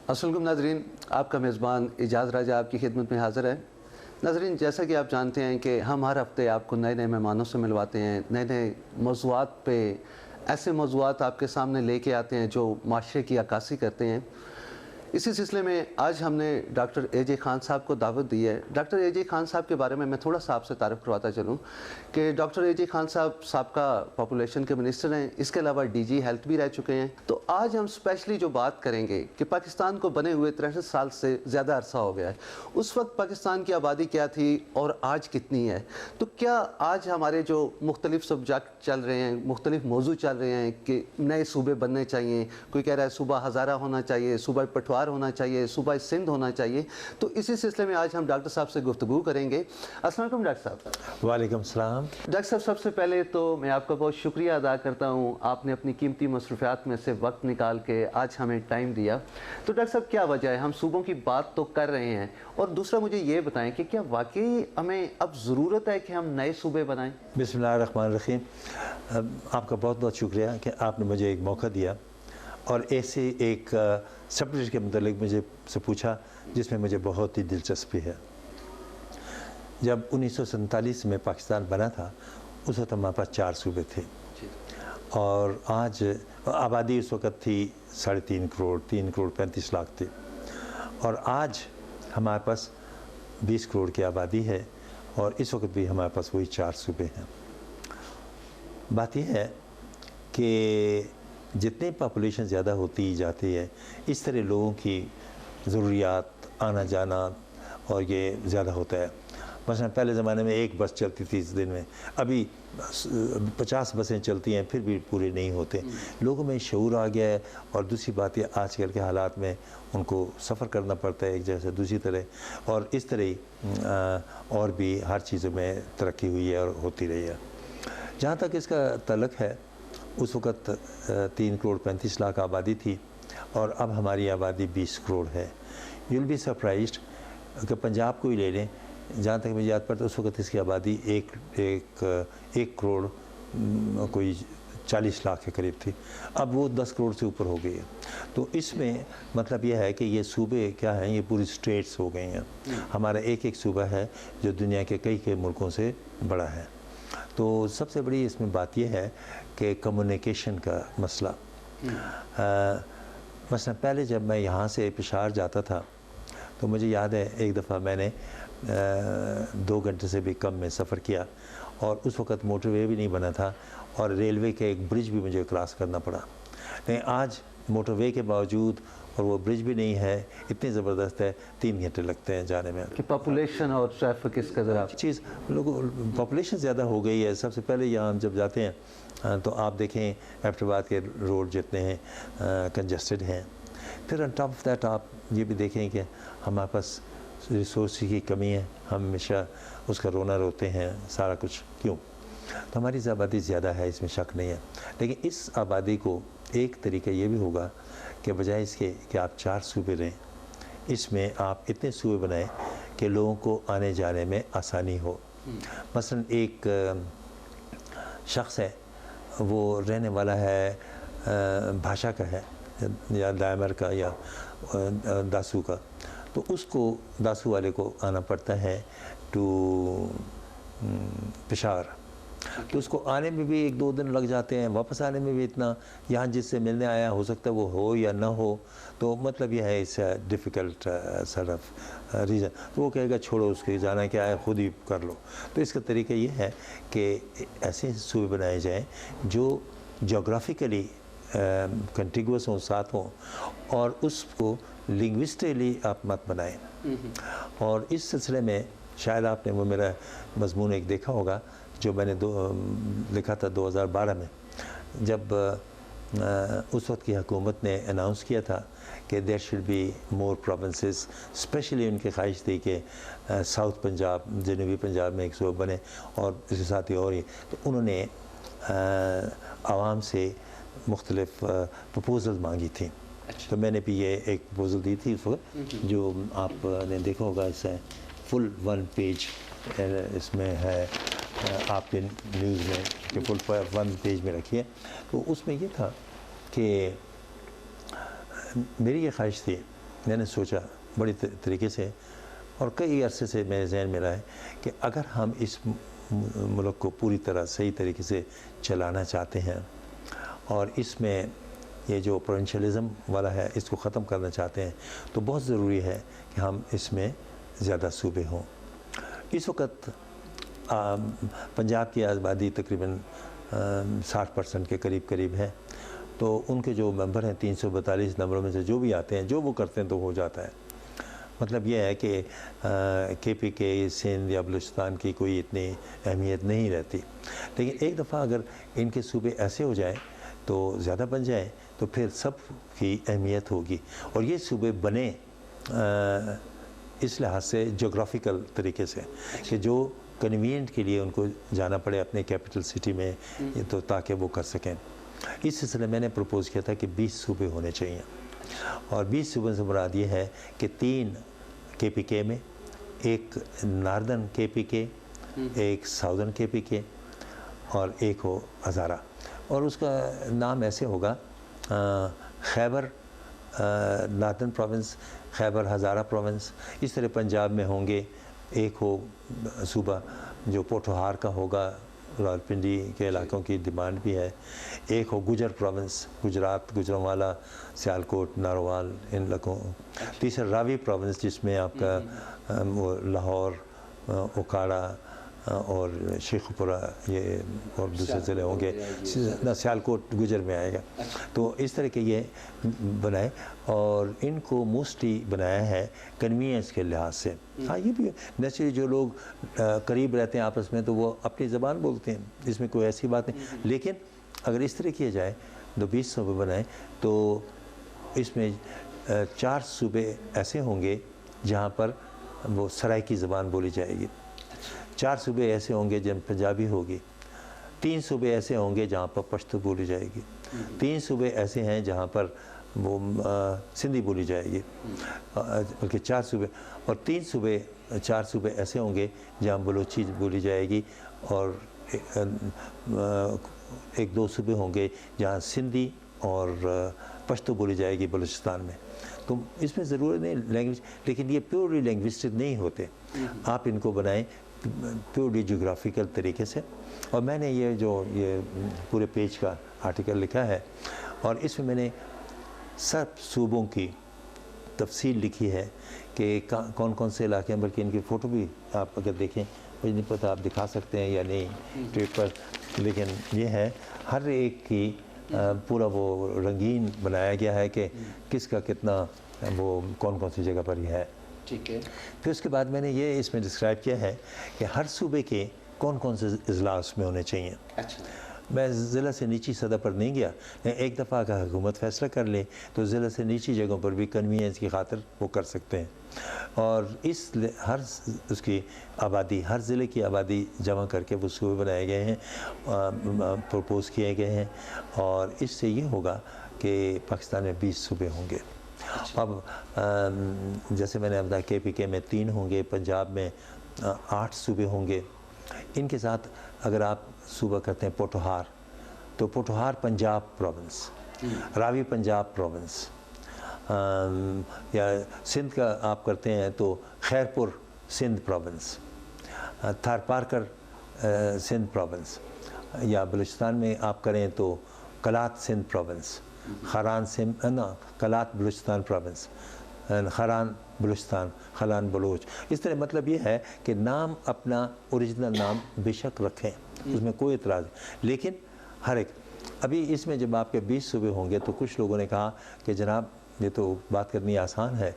السلام علیکم ناظرین، آپ کا میزبان اعجاز راجہ آپ کی خدمت میں حاضر ہے۔ ناظرین، جیسا کہ آپ جانتے ہیں کہ ہم ہر ہفتے آپ کو نئے نئے مہمانوں سے ملواتے ہیں، نئے نئے موضوعات پہ ایسے موضوعات آپ کے سامنے لے کے آتے ہیں جو معاشرے کی عکاسی کرتے ہیں۔ اسی سلسلے میں آج ہم نے ڈاکٹر اے جے خان صاحب کو دعوت دی ہے۔ ڈاکٹر اے جے خان صاحب کے بارے میں تھوڑا سا آپ سے تعارف کرواتا چلوں کہ ڈاکٹر اے جے خان صاحب سابقہ پاپولیشن کے منسٹر ہیں، اس کے علاوہ ڈی جی ہیلتھ بھی رہ چکے ہیں۔ تو آج ہم اسپیشلی جو بات کریں گے کہ پاکستان کو بنے ہوئے 63 سال سے زیادہ عرصہ ہو گیا ہے، اس وقت پاکستان کی آبادی کیا تھی اور آج کتنی ہے؟ تو کیا آج ہمارے جو مختلف سبجیکٹ چل رہے ہیں، مختلف موضوع چل رہے ہیں کہ نئے صوبے بننے چاہیے، کوئی کہہ رہا ہے صوبہ ہزارہ ہونا چاہیے، صوبہ پٹوار ہونا چاہیے، صوبہ سندھ ہونا چاہیے، تو اسی سلسلے میں آج ہم ڈاکٹر صاحب سے گفتگو کریں گے۔ السلام علیکم ڈاکٹر صاحب۔ وعلیکم السلام۔ ڈاکٹر صاحب، سب سے پہلے تو میں آپ کا بہت شکریہ ادا کرتا ہوں، آپ نے اپنی قیمتی مصروفیات میں سے وقت نکال کے آج ہمیں ٹائم دیا۔ تو ڈاکٹر صاحب، کیا وجہ ہے؟ ہم صوبوں کی بات تو کر رہے ہیں، اور دوسرا مجھے یہ بتائیں کہ کیا واقعی ہمیں اب ضرورت ہے کہ ہم نئے صوبے بنائیں؟ بسم اللہ الرحمن الرحیم۔ آپ کا بہت بہت شکریہ کہ آپ نے مجھے ایک موقع دیا اور ایسے ایک سبجیکٹ کے متعلق مجھے سے پوچھا جس میں مجھے بہت ہی دلچسپی ہے۔ جب 1947 میں پاکستان بنا تھا، اس وقت ہمارے پاس 4 صوبے تھے، اور آج آبادی اس وقت تھی 3.5 کروڑ، 3 کروڑ 35 لاکھ تھی، اور آج ہمارے پاس 20 کروڑ کی آبادی ہے، اور اس وقت بھی ہمارے پاس وہی 4 صوبے ہیں۔ بات یہ ہے کہ جتنی پاپولیشن زیادہ ہوتی جاتی ہے، اس طرح لوگوں کی ضروریات، آنا جانا اور یہ زیادہ ہوتا ہے۔ مثلا پہلے زمانے میں 1 بس چلتی تھی اس دن میں، ابھی 50 بسیں چلتی ہیں، پھر بھی پورے نہیں ہوتے۔ لوگوں میں شعور آ گیا ہے، اور دوسری بات یہ آج کل کے حالات میں ان کو سفر کرنا پڑتا ہے ایک جگہ سے دوسری طرح، اور اس طرح ہی اور بھی ہر چیزوں میں ترقی ہوئی ہے اور ہوتی رہی ہے۔ جہاں تک اس کا تعلق ہے، اس وقت 3 کروڑ 35 لاکھ آبادی تھی، اور اب ہماری آبادی 20 کروڑ ہے۔ یو ول بی سرپرائزڈ کہ پنجاب کو ہی لے لیں، جہاں تک مجھے یاد پڑتا ہے اس وقت اس کی آبادی ایک کروڑ کوئی 40 لاکھ کے قریب تھی، اب وہ 10 کروڑ سے اوپر ہو گئی ہے۔ تو اس میں مطلب یہ ہے کہ یہ صوبے کیا ہیں، یہ پوری سٹیٹس ہو گئی ہیں۔ ہمارا ایک صوبہ ہے جو دنیا کے کئی ملکوں سے بڑا ہے۔ تو سب سے بڑی اس میں بات یہ ہے کہ کمیونیکیشن کا مسئلہ۔ مثلا پہلے جب میں یہاں سے پشاور جاتا تھا تو مجھے یاد ہے ایک دفعہ میں نے 2 گھنٹے سے بھی کم میں سفر کیا، اور اس وقت موٹر وے بھی نہیں بنا تھا، اور ریلوے کے ایک برج بھی مجھے کراس کرنا پڑا۔ لیکن آج موٹر وے کے باوجود اور وہ برج بھی نہیں ہے، اتنی زبردست ہے، 3 گھنٹے لگتے ہیں جانے میں۔ کہ پاپولیشن اور ٹریفک اس کا ذرا چیز لوگوں پاپولیشن زیادہ ہو گئی ہے۔ سب سے پہلے یہاں ہم جب جاتے ہیں تو آپ دیکھیں ایبٹ آباد کے روڈ جتنے ہیں کنجسٹڈ ہیں۔ پھر آن ٹاپ آف دیٹ آپ یہ بھی دیکھیں کہ ہمارے پاس ریسورس کی کمی ہے، ہم ہمیشہ اس کا رونا روتے ہیں سارا کچھ کیوں؟ تو ہماری آبادی زیادہ ہے، اس میں شک نہیں ہے، لیکن اس آبادی کو ایک طریقہ یہ بھی ہوگا کہ بجائے اس کے کہ آپ 4 صوبے رہیں، اس میں آپ اتنے صوبے بنائیں کہ لوگوں کو آنے جانے میں آسانی ہو۔ مثلا ایک شخص ہے، وہ رہنے والا ہے بھاشا کا ہے، یا دائمر کا یا داسو کا، تو اس کو داسو والے کو آنا پڑتا ہے ٹو پشاور، تو اس کو آنے میں بھی 1-2 دن لگ جاتے ہیں، واپس آنے میں بھی اتنا، یہاں جس سے ملنے آیا ہو سکتا ہے وہ ہو یا نہ ہو، تو مطلب یہ ہے اس ڈیفیکلٹ سارٹ آف ریزن، تو وہ کہے گا چھوڑو، اس کے جانا کیا ہے، خود ہی کر لو۔ تو اس کا طریقہ یہ ہے کہ ایسے صوبے بنائے جائیں جو جغرافیکلی کنٹیگوس ہوں، ساتھ ہوں، اور اس کو لنگوسٹکلی آپ مت بنائیں۔ اور اس سلسلے میں شاید آپ نے وہ میرا مضمون ایک دیکھا ہوگا جو میں نے لکھا تھا 2012 میں، جب اس وقت کی حکومت نے اناؤنس کیا تھا کہ there should be more provinces, especially ان کی خواہش تھی کہ ساؤتھ پنجاب، جنوبی پنجاب میں ایک صوبہ بنے، اور اس کے ساتھ ہی اور ہی، تو انہوں نے عوام سے مختلف پروپوزل مانگی تھیں۔ تو میں نے بھی یہ ایک پروپوزل دی تھی اس وقت، جو آپ نے دیکھا ہوگا، اس سے فل 1 پیج اس میں ہے آپ کے نیوز میں، کہ فل 1 پیج میں رکھی ہے۔ تو اس میں یہ تھا کہ میری یہ خواہش تھی میں نے سوچا بڑی طریقے سے اور کئی عرصے سے میرے ذہن میں رہا ہے کہ اگر ہم اس ملک کو پوری طرح صحیح طریقے سے چلانا چاہتے ہیں اور اس میں یہ جو پروونشلزم والا ہے اس کو ختم کرنا چاہتے ہیں تو بہت ضروری ہے کہ ہم اس میں زیادہ صوبے ہوں. اس وقت پنجاب کی آبادی تقریباً 60% کے قریب ہے. تو ان کے جو ممبر ہیں 342 نمبروں میں سے جو بھی آتے ہیں جو وہ کرتے ہیں تو ہو جاتا ہے. مطلب یہ ہے کہ کے پی کے سندھ یا بلوچستان کی کوئی اتنی اہمیت نہیں رہتی. لیکن ایک دفعہ اگر ان کے صوبے ایسے ہو جائیں تو زیادہ بن جائیں تو پھر سب کی اہمیت ہوگی. اور یہ صوبے بنے اس لحاظ سے جغرافیکل طریقے سے کہ جو کنوینٹ کے لیے ان کو جانا پڑے اپنے کیپٹل سٹی میں تو تاکہ وہ کر سکیں. اس سلسلے میں نے پروپوز کیا تھا کہ 20 صوبے ہونے چاہیے. اور 20 صوبوں سے مراد یہ ہے کہ 3 کے پی کے میں، ایک ناردرن کے پی کے، ایک ساؤدرن کے پی کے اور ایک ہو ہزارہ. اور اس کا نام ایسے ہوگا خیبر ناردرن پروونس، خیبر ہزارہ پروونس. اس طرح پنجاب میں ہوں گے، ایک ہو صوبہ جو پوٹھوہار کا ہوگا، راولپنڈی کے علاقوں کی ڈیمانڈ بھی ہے. ایک ہو گجر پروونس، گجرات، گجرانوالہ، سیالکوٹ، ناروال ان علاقوں. تیسرا راوی پروونس جس میں آپ کا وہ لاہور، اوکاڑا اور شیخوپورہ یہ اور دوسرے ضلع ہوں گے. سیالکوٹ گجر میں آئے گا. تو اس طرح کے یہ بنائے اور ان کو موسٹلی بنایا ہے کنوینئنس کے لحاظ سے. ہاں یہ بھی نیچرلی جو لوگ قریب رہتے ہیں آپس میں تو وہ اپنی زبان بولتے ہیں، اس میں کوئی ایسی بات نہیں. لیکن اگر اس طرح کیا جائے تو 20 صوبے بنائیں تو اس میں 4 صوبے ایسے ہوں گے جہاں پر وہ سرائکی زبان بولی جائے گی. 4 صوبے ایسے ہوں گے جن پنجابی ہوگی. 3 صوبے ایسے ہوں گے جہاں پر پشتو بولی جائے گی. 3 صوبے ایسے ہیں جہاں پر وہ سندھی بولی جائے گی. بلکہ 4 صوبے اور 4 صوبے ایسے ہوں گے جہاں بلوچی بولی جائے گی. اور 1-2 صوبے ہوں گے جہاں سندھی اور پشتو بولی جائے گی بلوچستان میں. تو اس میں ضرورت نہیں لینگویج، لیکن یہ پیورلی لینگوسٹک نہیں ہوتے. آپ ان کو بنائیں پیورلی جغرافیکل طریقے سے. اور میں نے یہ پورے پیج کا آرٹیکل لکھا ہے اور اس میں نے سب صوبوں کی تفصیل لکھی ہے کہ کون کون سے علاقے ہیں. بلکہ ان کی فوٹو بھی آپ اگر دیکھیں، مجھے نہیں پتہ آپ دکھا سکتے ہیں یا نہیں ٹویٹ پر، لیکن یہ ہے ہر ایک کی پورا وہ رنگین بنایا گیا ہے کہ کس کا کتنا وہ کون کون سی جگہ پر ہی ہے. ٹھیک ہے. پھر اس کے بعد میں نے یہ اس میں ڈسکرائب کیا ہے کہ ہر صوبے کے کون کون سے اضلاع اس میں ہونے چاہیے. اچھا. میں ضلع سے نیچی سطح پر نہیں گیا. ایک دفعہ کا حکومت فیصلہ کر لے تو ضلع سے نیچی جگہوں پر بھی کنوینئنس کی خاطر وہ کر سکتے ہیں. اور اس کی آبادی، ہر ضلع کی آبادی جمع کر کے وہ صوبے بنائے گئے ہیں، پروپوز کیے گئے ہیں. اور اس سے یہ ہوگا کہ پاکستان میں 20 صوبے ہوں گے. اب جیسے میں نے بتایا کے پی کے میں 3 ہوں گے، پنجاب میں 8 صوبے ہوں گے. ان کے ساتھ اگر آپ صوبہ کرتے ہیں پوٹھوہار تو پوٹھوہار پنجاب پروونس، راوی پنجاب پروونس. یا سندھ کا آپ کرتے ہیں تو خیرپور سندھ پروونس، تھارپارکر سندھ پروونس. یا بلوچستان میں آپ کریں تو کلات سندھ پروونس، خران کلات بلوچستان پروونس، خران بلوچستان، خلان بلوچ. اس طرح مطلب یہ ہے کہ نام اپنا اوریجنل نام بے شک رکھیں، اس میں کوئی اعتراض نہیں. لیکن ہر ایک ابھی اس میں جب آپ کے 20 صوبے ہوں گے تو کچھ لوگوں نے کہا کہ جناب یہ تو بات کرنی آسان ہے،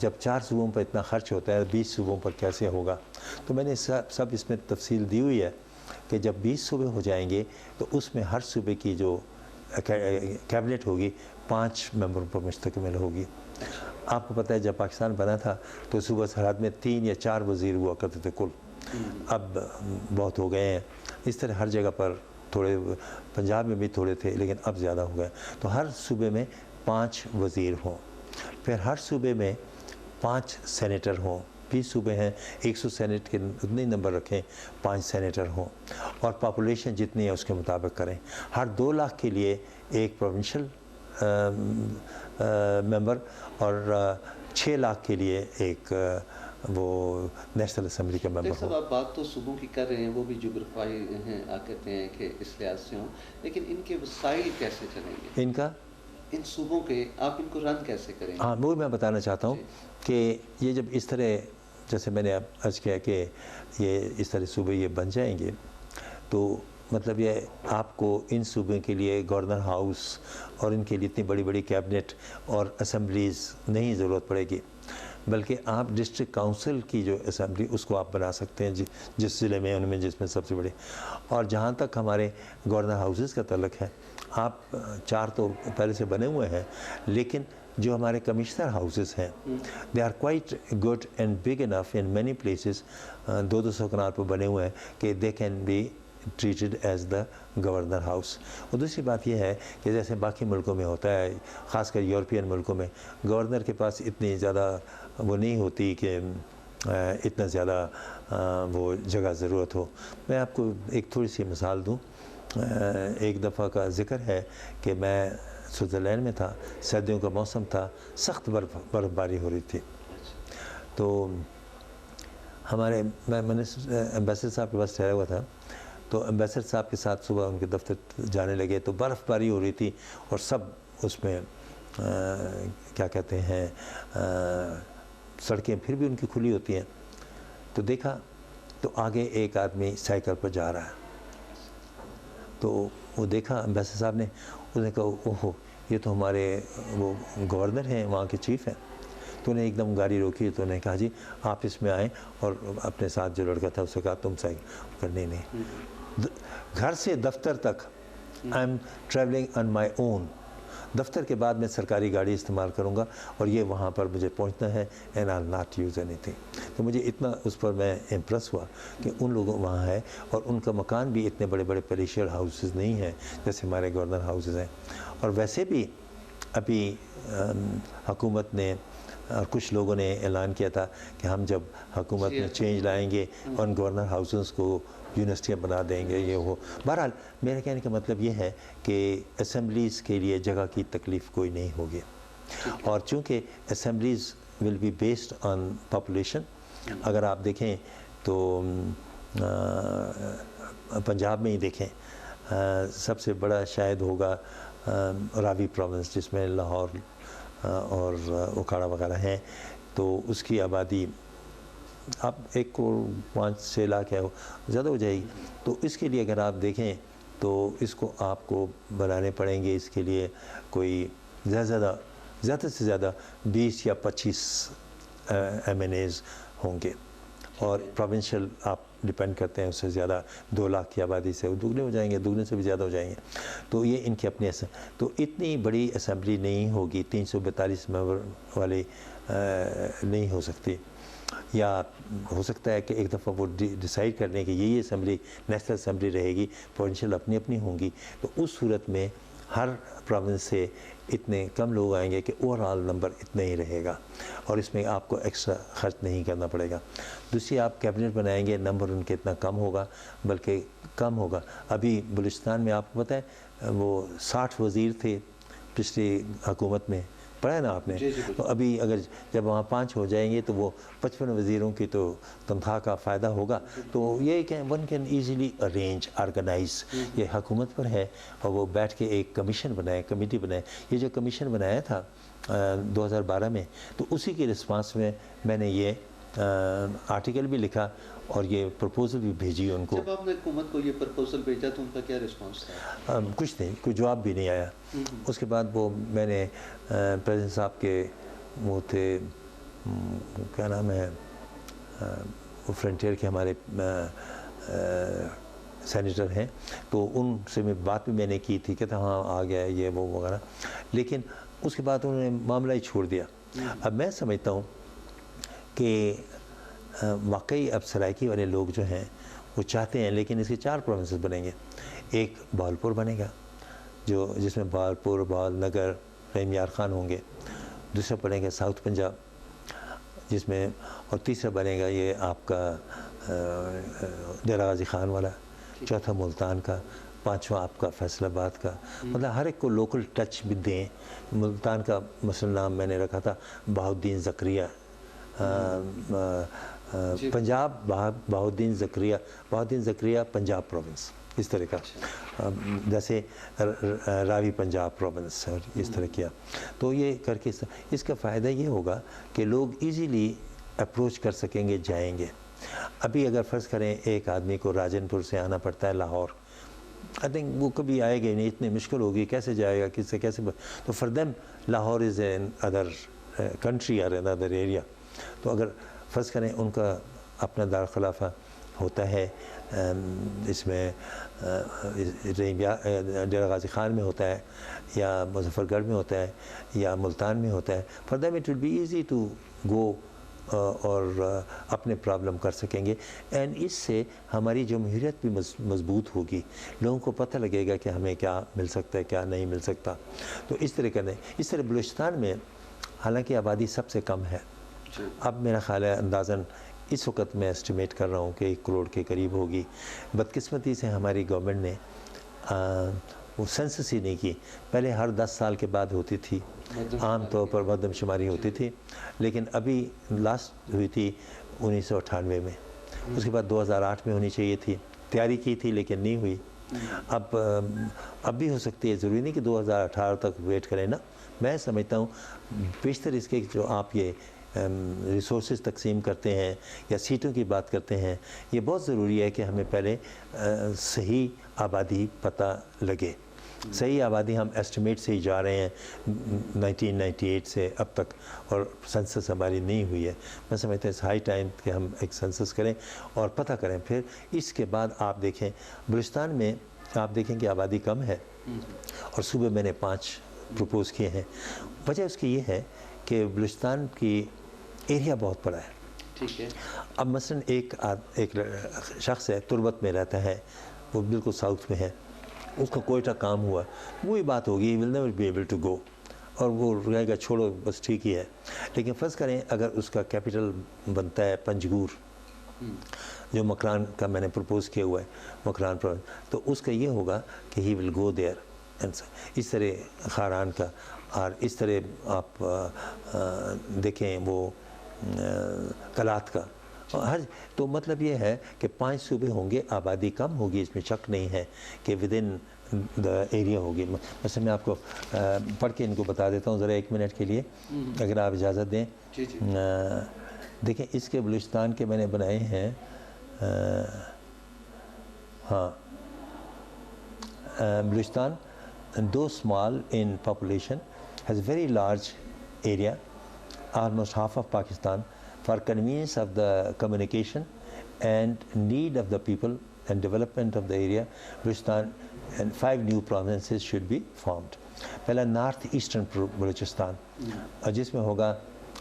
جب 4 صوبوں پر اتنا خرچ ہوتا ہے 20 صوبوں پر کیسے ہوگا. تو میں نے سب اس میں تفصیل دی ہوئی ہے کہ جب 20 صوبے ہو جائیں گے تو اس میں ہر صوبے کی جو کیبنٹ ہوگی 5 ممبروں پر مشتمل ہوگی. آپ کو پتہ ہے جب پاکستان بنا تھا تو صوبہ سرحد میں 3 یا 4 وزیر ہوا کرتے تھے کل. اب بہت ہو گئے ہیں. اس طرح ہر جگہ پر تھوڑے، پنجاب میں بھی تھوڑے تھے لیکن اب زیادہ ہو گئے. تو ہر صوبے میں 5 وزیر ہوں. پھر ہر صوبے میں 5 سینیٹر ہوں. 20 صوبے ہیں، 100 سینٹ کے اتنے نمبر رکھیں، 5 سینیٹر ہوں. اور پاپولیشن جتنی ہے اس کے مطابق کریں. ہر 2 لاکھ کے لیے ایک پروونشل मेंबर और 6 लाख के लिए एक वो नेशनल असम्बली का मेंबर सब हो। आप बात तो सूबों की कर रहे हैं, वो भी जोग्राफाई हैं, कहते हैं कि इस लिहाज से हों, लेकिन इनके वसाइल कैसे चलेंगे? इनका इन सूबों के आप इनको रन कैसे करेंगे? हाँ, वो मैं बताना चाहता हूँ कि ये जब इस तरह, जैसे मैंने अर्ज किया कि ये इस तरह सूबे ये बन जाएंगे, तो मतलब ये आपको इन सूबे के लिए गवर्नर हाउस और इनके लिए इतनी बड़ी बड़ी कैबिनेट और असम्बलीज़ नहीं ज़रूरत पड़ेगी, बल्कि आप डिस्ट्रिक्ट काउंसिल की जो असम्बली उसको आप बना सकते हैं जिस ज़िले में उनमें जिसमें सबसे बड़े। और जहाँ तक हमारे गवर्नर हाउसेस का ताल्लुक है, आप 4 तो पहले से बने हुए हैं, लेकिन जो हमारे कमिश्नर हाउसेस हैं they are quite good and big enough in many places, 200 कनाल पर बने हुए हैं कि they can be treated as the governor house. और दूसरी बात यह है कि जैसे बाकी मुल्कों में होता है, ख़ासकर यूरोपियन मुल्कों में, गवर्नर के पास इतनी ज़्यादा वो नहीं होती कि इतना ज़्यादा वो जगह ज़रूरत हो। मैं आपको एक थोड़ी सी मिसाल दूँ। एक दफ़ा का ज़िक्र है कि मैं स्विट्ज़रलैंड में था, सर्दियों का मौसम था, सख्त बर्फ़बारी हो रही थी। तो मैंने एम्बेसडर साहब के पास ठहरा हुआ था, तो एम्बेसडर साहब के साथ सुबह उनके दफ्तर जाने लगे तो बर्फ़बारी हो रही थी और सब उसमें क्या कहते हैं, सड़कें फिर भी उनकी खुली होती हैं। तो देखा तो आगे एक आदमी साइकिल पर जा रहा है, तो वो देखा एम्बेसडर साहब ने, उसने कहा ओहो ये तो हमारे वो गवर्नर हैं, वहाँ के चीफ़ हैं। तो उन्हें एकदम गाड़ी रोकी, तो उन्हें कहा जी आप इसमें आएँ, और अपने साथ जो लड़का था उससे कहा तुम साइकिल, नहीं घर से दफ्तर तक I am travelling on my own, दफ्तर के बाद मैं सरकारी गाड़ी इस्तेमाल करूँगा और ये वहाँ पर मुझे पहुँचना है, and I not use anything. तो मुझे इतना उस पर मैं इम्प्रेस हुआ कि उन लोगों वहाँ है, और उनका मकान भी इतने बड़े बड़े पैलेशियल हाउसेस नहीं हैं जैसे हमारे गवर्नर हाउसेस हैं। और वैसे भी अभी हुकूमत ने और कुछ लोगों ने ऐलान किया था कि हम जब हुकूमत में चेंज लाएंगे और गवर्नर हाउसेस को यूनिवर्सिटियाँ बना देंगे, ये हो। बहरहाल मेरे कहने का मतलब ये है कि असम्बलीज़ के लिए जगह की तकलीफ़ कोई नहीं होगी, और चूँकि assemblies will be based on population. अगर आप देखें तो पंजाब में ही देखें, सबसे बड़ा शायद होगा रावी प्रोविंस, जिसमें लाहौर और उखाड़ा वगैरह हैं, तो उसकी आबादी आप 1 करोड़ 5-6 लाख है, ज़्यादा हो जाएगी। तो इसके लिए अगर आप देखें तो इसको आपको बनाने पड़ेंगे, इसके लिए कोई ज़्यादा से ज़्यादा 20 या 25 MNAs होंगे, और प्रोविंशियल आप डिपेंड करते हैं उससे ज़्यादा 2 लाख की आबादी से वो दुगने हो जाएंगे, दुगने से भी ज़्यादा हो जाएंगे। तो ये इनकी अपनी तो इतनी बड़ी असम्बली नहीं होगी, 342 मेंबर वाली नहीं हो सकती, या हो सकता है कि एक दफ़ा वो डिसाइड करने कि यही असम्बली नेशनल असम्बली रहेगी, प्रोविंशियल अपनी अपनी होंगी, तो उस सूरत में हर प्रोविंस से इतने कम लोग आएंगे कि ओवरऑल नंबर इतना ही रहेगा, और इसमें आपको एक्स्ट्रा खर्च नहीं करना पड़ेगा। दूसरी, आप कैबिनेट बनाएंगे, नंबर उनके इतना कम होगा, बल्कि कम होगा। अभी बलूचिस्तान में आपको पता है वो 60 वज़ीर थे पिछली हुकूमत में, पढ़ा है ना आपने? तो अभी अगर जब वहाँ 5 हो जाएंगे तो वो 55 वज़ीरों की तो तनख्वाह का फ़ायदा होगा। तो ये क्या one can easily arrange organise, ये हुकूमत पर है, और वो बैठ के एक कमीशन बनाए, कमेटी बनाए। ये जो कमीशन बनाया था 2012 में, तो उसी के रिस्पांस में मैंने ये आर्टिकल भी लिखा और ये प्रपोज़ल भी भेजी उनको। जब आपने हुकूमत को ये प्रपोज़ल भेजा तो उनका क्या रिस्पांस था? कुछ नहीं, कोई जवाब भी नहीं आया। उसके बाद वो मैंने प्रेसिडेंट साहब के वो थे, क्या नाम है, वो फ्रंटियर के हमारे सेनेटर हैं, तो उनसे मैं बात भी मैंने की थी, कहता हाँ आ गया ये वो वगैरह, लेकिन उसके बाद उन्होंने मामला ही छोड़ दिया। अब मैं समझता हूँ कि वाकई अब सराइकी वाले लोग जो हैं वो चाहते हैं, लेकिन इसके 4 प्रोविंसेस बनेंगे। एक बहावलपुर बनेगा, जिसमें बहावलपुर, बहाल नगर, रहीम यार खान होंगे। दूसरा बनेगा साउथ पंजाब, जिसमें, और तीसरा बनेगा ये आपका डेरा गाजी खान वाला, चौथा मुल्तान का, पांचवा आपका फैसलाबाद का, मतलब हर एक को लोकल टच भी दें। मुल्तान का मसलन नाम मैंने रखा था बहाउद्दीन ज़करिया, पंजाब बहाउद्दीन ज़करिया पंजाब प्रोविंस, इस तरह का, जैसे रावी पंजाब प्रोविंस और इस तरह किया। तो ये करके इसका फ़ायदा ये होगा कि लोग इजीली अप्रोच कर सकेंगे, जाएंगे। अभी अगर फ़र्ज़ करें एक आदमी को राजनपुर से आना पड़ता है लाहौर, आई थिंक वो कभी आएगा नहीं, इतनी मुश्किल होगी, कैसे जाएगा, किससे कैसे, तो for them Lahore is an other country और एन अदर एरिया। तो अगर फ़र्ज़ करें उनका अपना दार खिलाफा होता है इसमें डेरा गाजी खान में होता है या मुजफ्फरगढ़ में होता है या मुल्तान में होता है, for them it will be easy to go और अपने प्रॉब्लम कर सकेंगे। एंड इससे हमारी जमहूरियत भी मजबूत होगी, लोगों को पता लगेगा कि हमें क्या मिल सकता है, क्या नहीं मिल सकता। तो इस तरह करने, इस तरह बलूचिस्तान में हालांकि आबादी सबसे कम है, अब मेरा ख्याल है अंदाज़न इस वक्त मैं एस्टिमेट कर रहा हूँ कि 1 करोड़ के करीब होगी। बदकिस्मती से हमारी गवर्नमेंट ने वो सेंसस ही नहीं की। पहले हर 10 साल के बाद होती थी, आम तौर पर मरदमशुमारी होती थी, लेकिन अभी लास्ट हुई थी 1998 में, उसके बाद 2008 में होनी चाहिए थी, तैयारी की थी लेकिन नहीं हुई। अब भी हो सकती है, ज़रूरी नहीं कि 2018 तक वेट करें ना। मैं समझता हूँ बेशतर इसके जो आप ये रिसोर्सेज तकसीम करते हैं या सीटों की बात करते हैं, ये बहुत ज़रूरी है कि हमें पहले सही आबादी पता लगे। सही आबादी हम एस्टिमेट से ही जा रहे हैं 1998 से अब तक, और सेंसस हमारी नहीं हुई है। मैं समझता हूँ इट्स हाई टाइम कि हम एक सेंसस करें और पता करें। फिर इसके बाद आप देखें बलूचिस्तान में, आप देखें कि आबादी कम है और सूबे मैंने 5 प्रपोज़ किए हैं। वजह उसकी ये है कि बलूचिस्तान की एरिया बहुत बड़ा है। ठीक है। अब मसलन एक शख्स है, तुर्बत में रहता है, वो बिल्कुल साउथ में है, उसका कोयटा काम हुआ, वही बात होगी, he will never be able to go, और वो रहेगा छोड़ो बस ठीक ही है। लेकिन फ़र्ज़ करें अगर उसका कैपिटल बनता है पंजगूर, जो मकरान का मैंने प्रपोज़ किया हुआ है, मकरान प्रोविंस, तो उसका ये होगा कि ही विल गो देयर। इस तरह खारान का, और इस तरह आप देखें वो कलात का, हर, तो मतलब ये है कि 5 सूबे होंगे, आबादी कम होगी, इसमें शक नहीं है कि विद इन द एरिया होगी। वैसे मैं आपको पढ़ के इनको बता देता हूँ ज़रा 1 मिनट के लिए, अगर आप इजाज़त दें। देखें इसके बलूचिस्तान के मैंने बनाए हैं, हाँ, Balochistan though small in population has very large area, almost half of Pakistan, for convenience of the communication and need of the people and development of the area. Balochistan and 5 new provinces should be formed. पहला north eastern Balochistan, और जिसमें होगा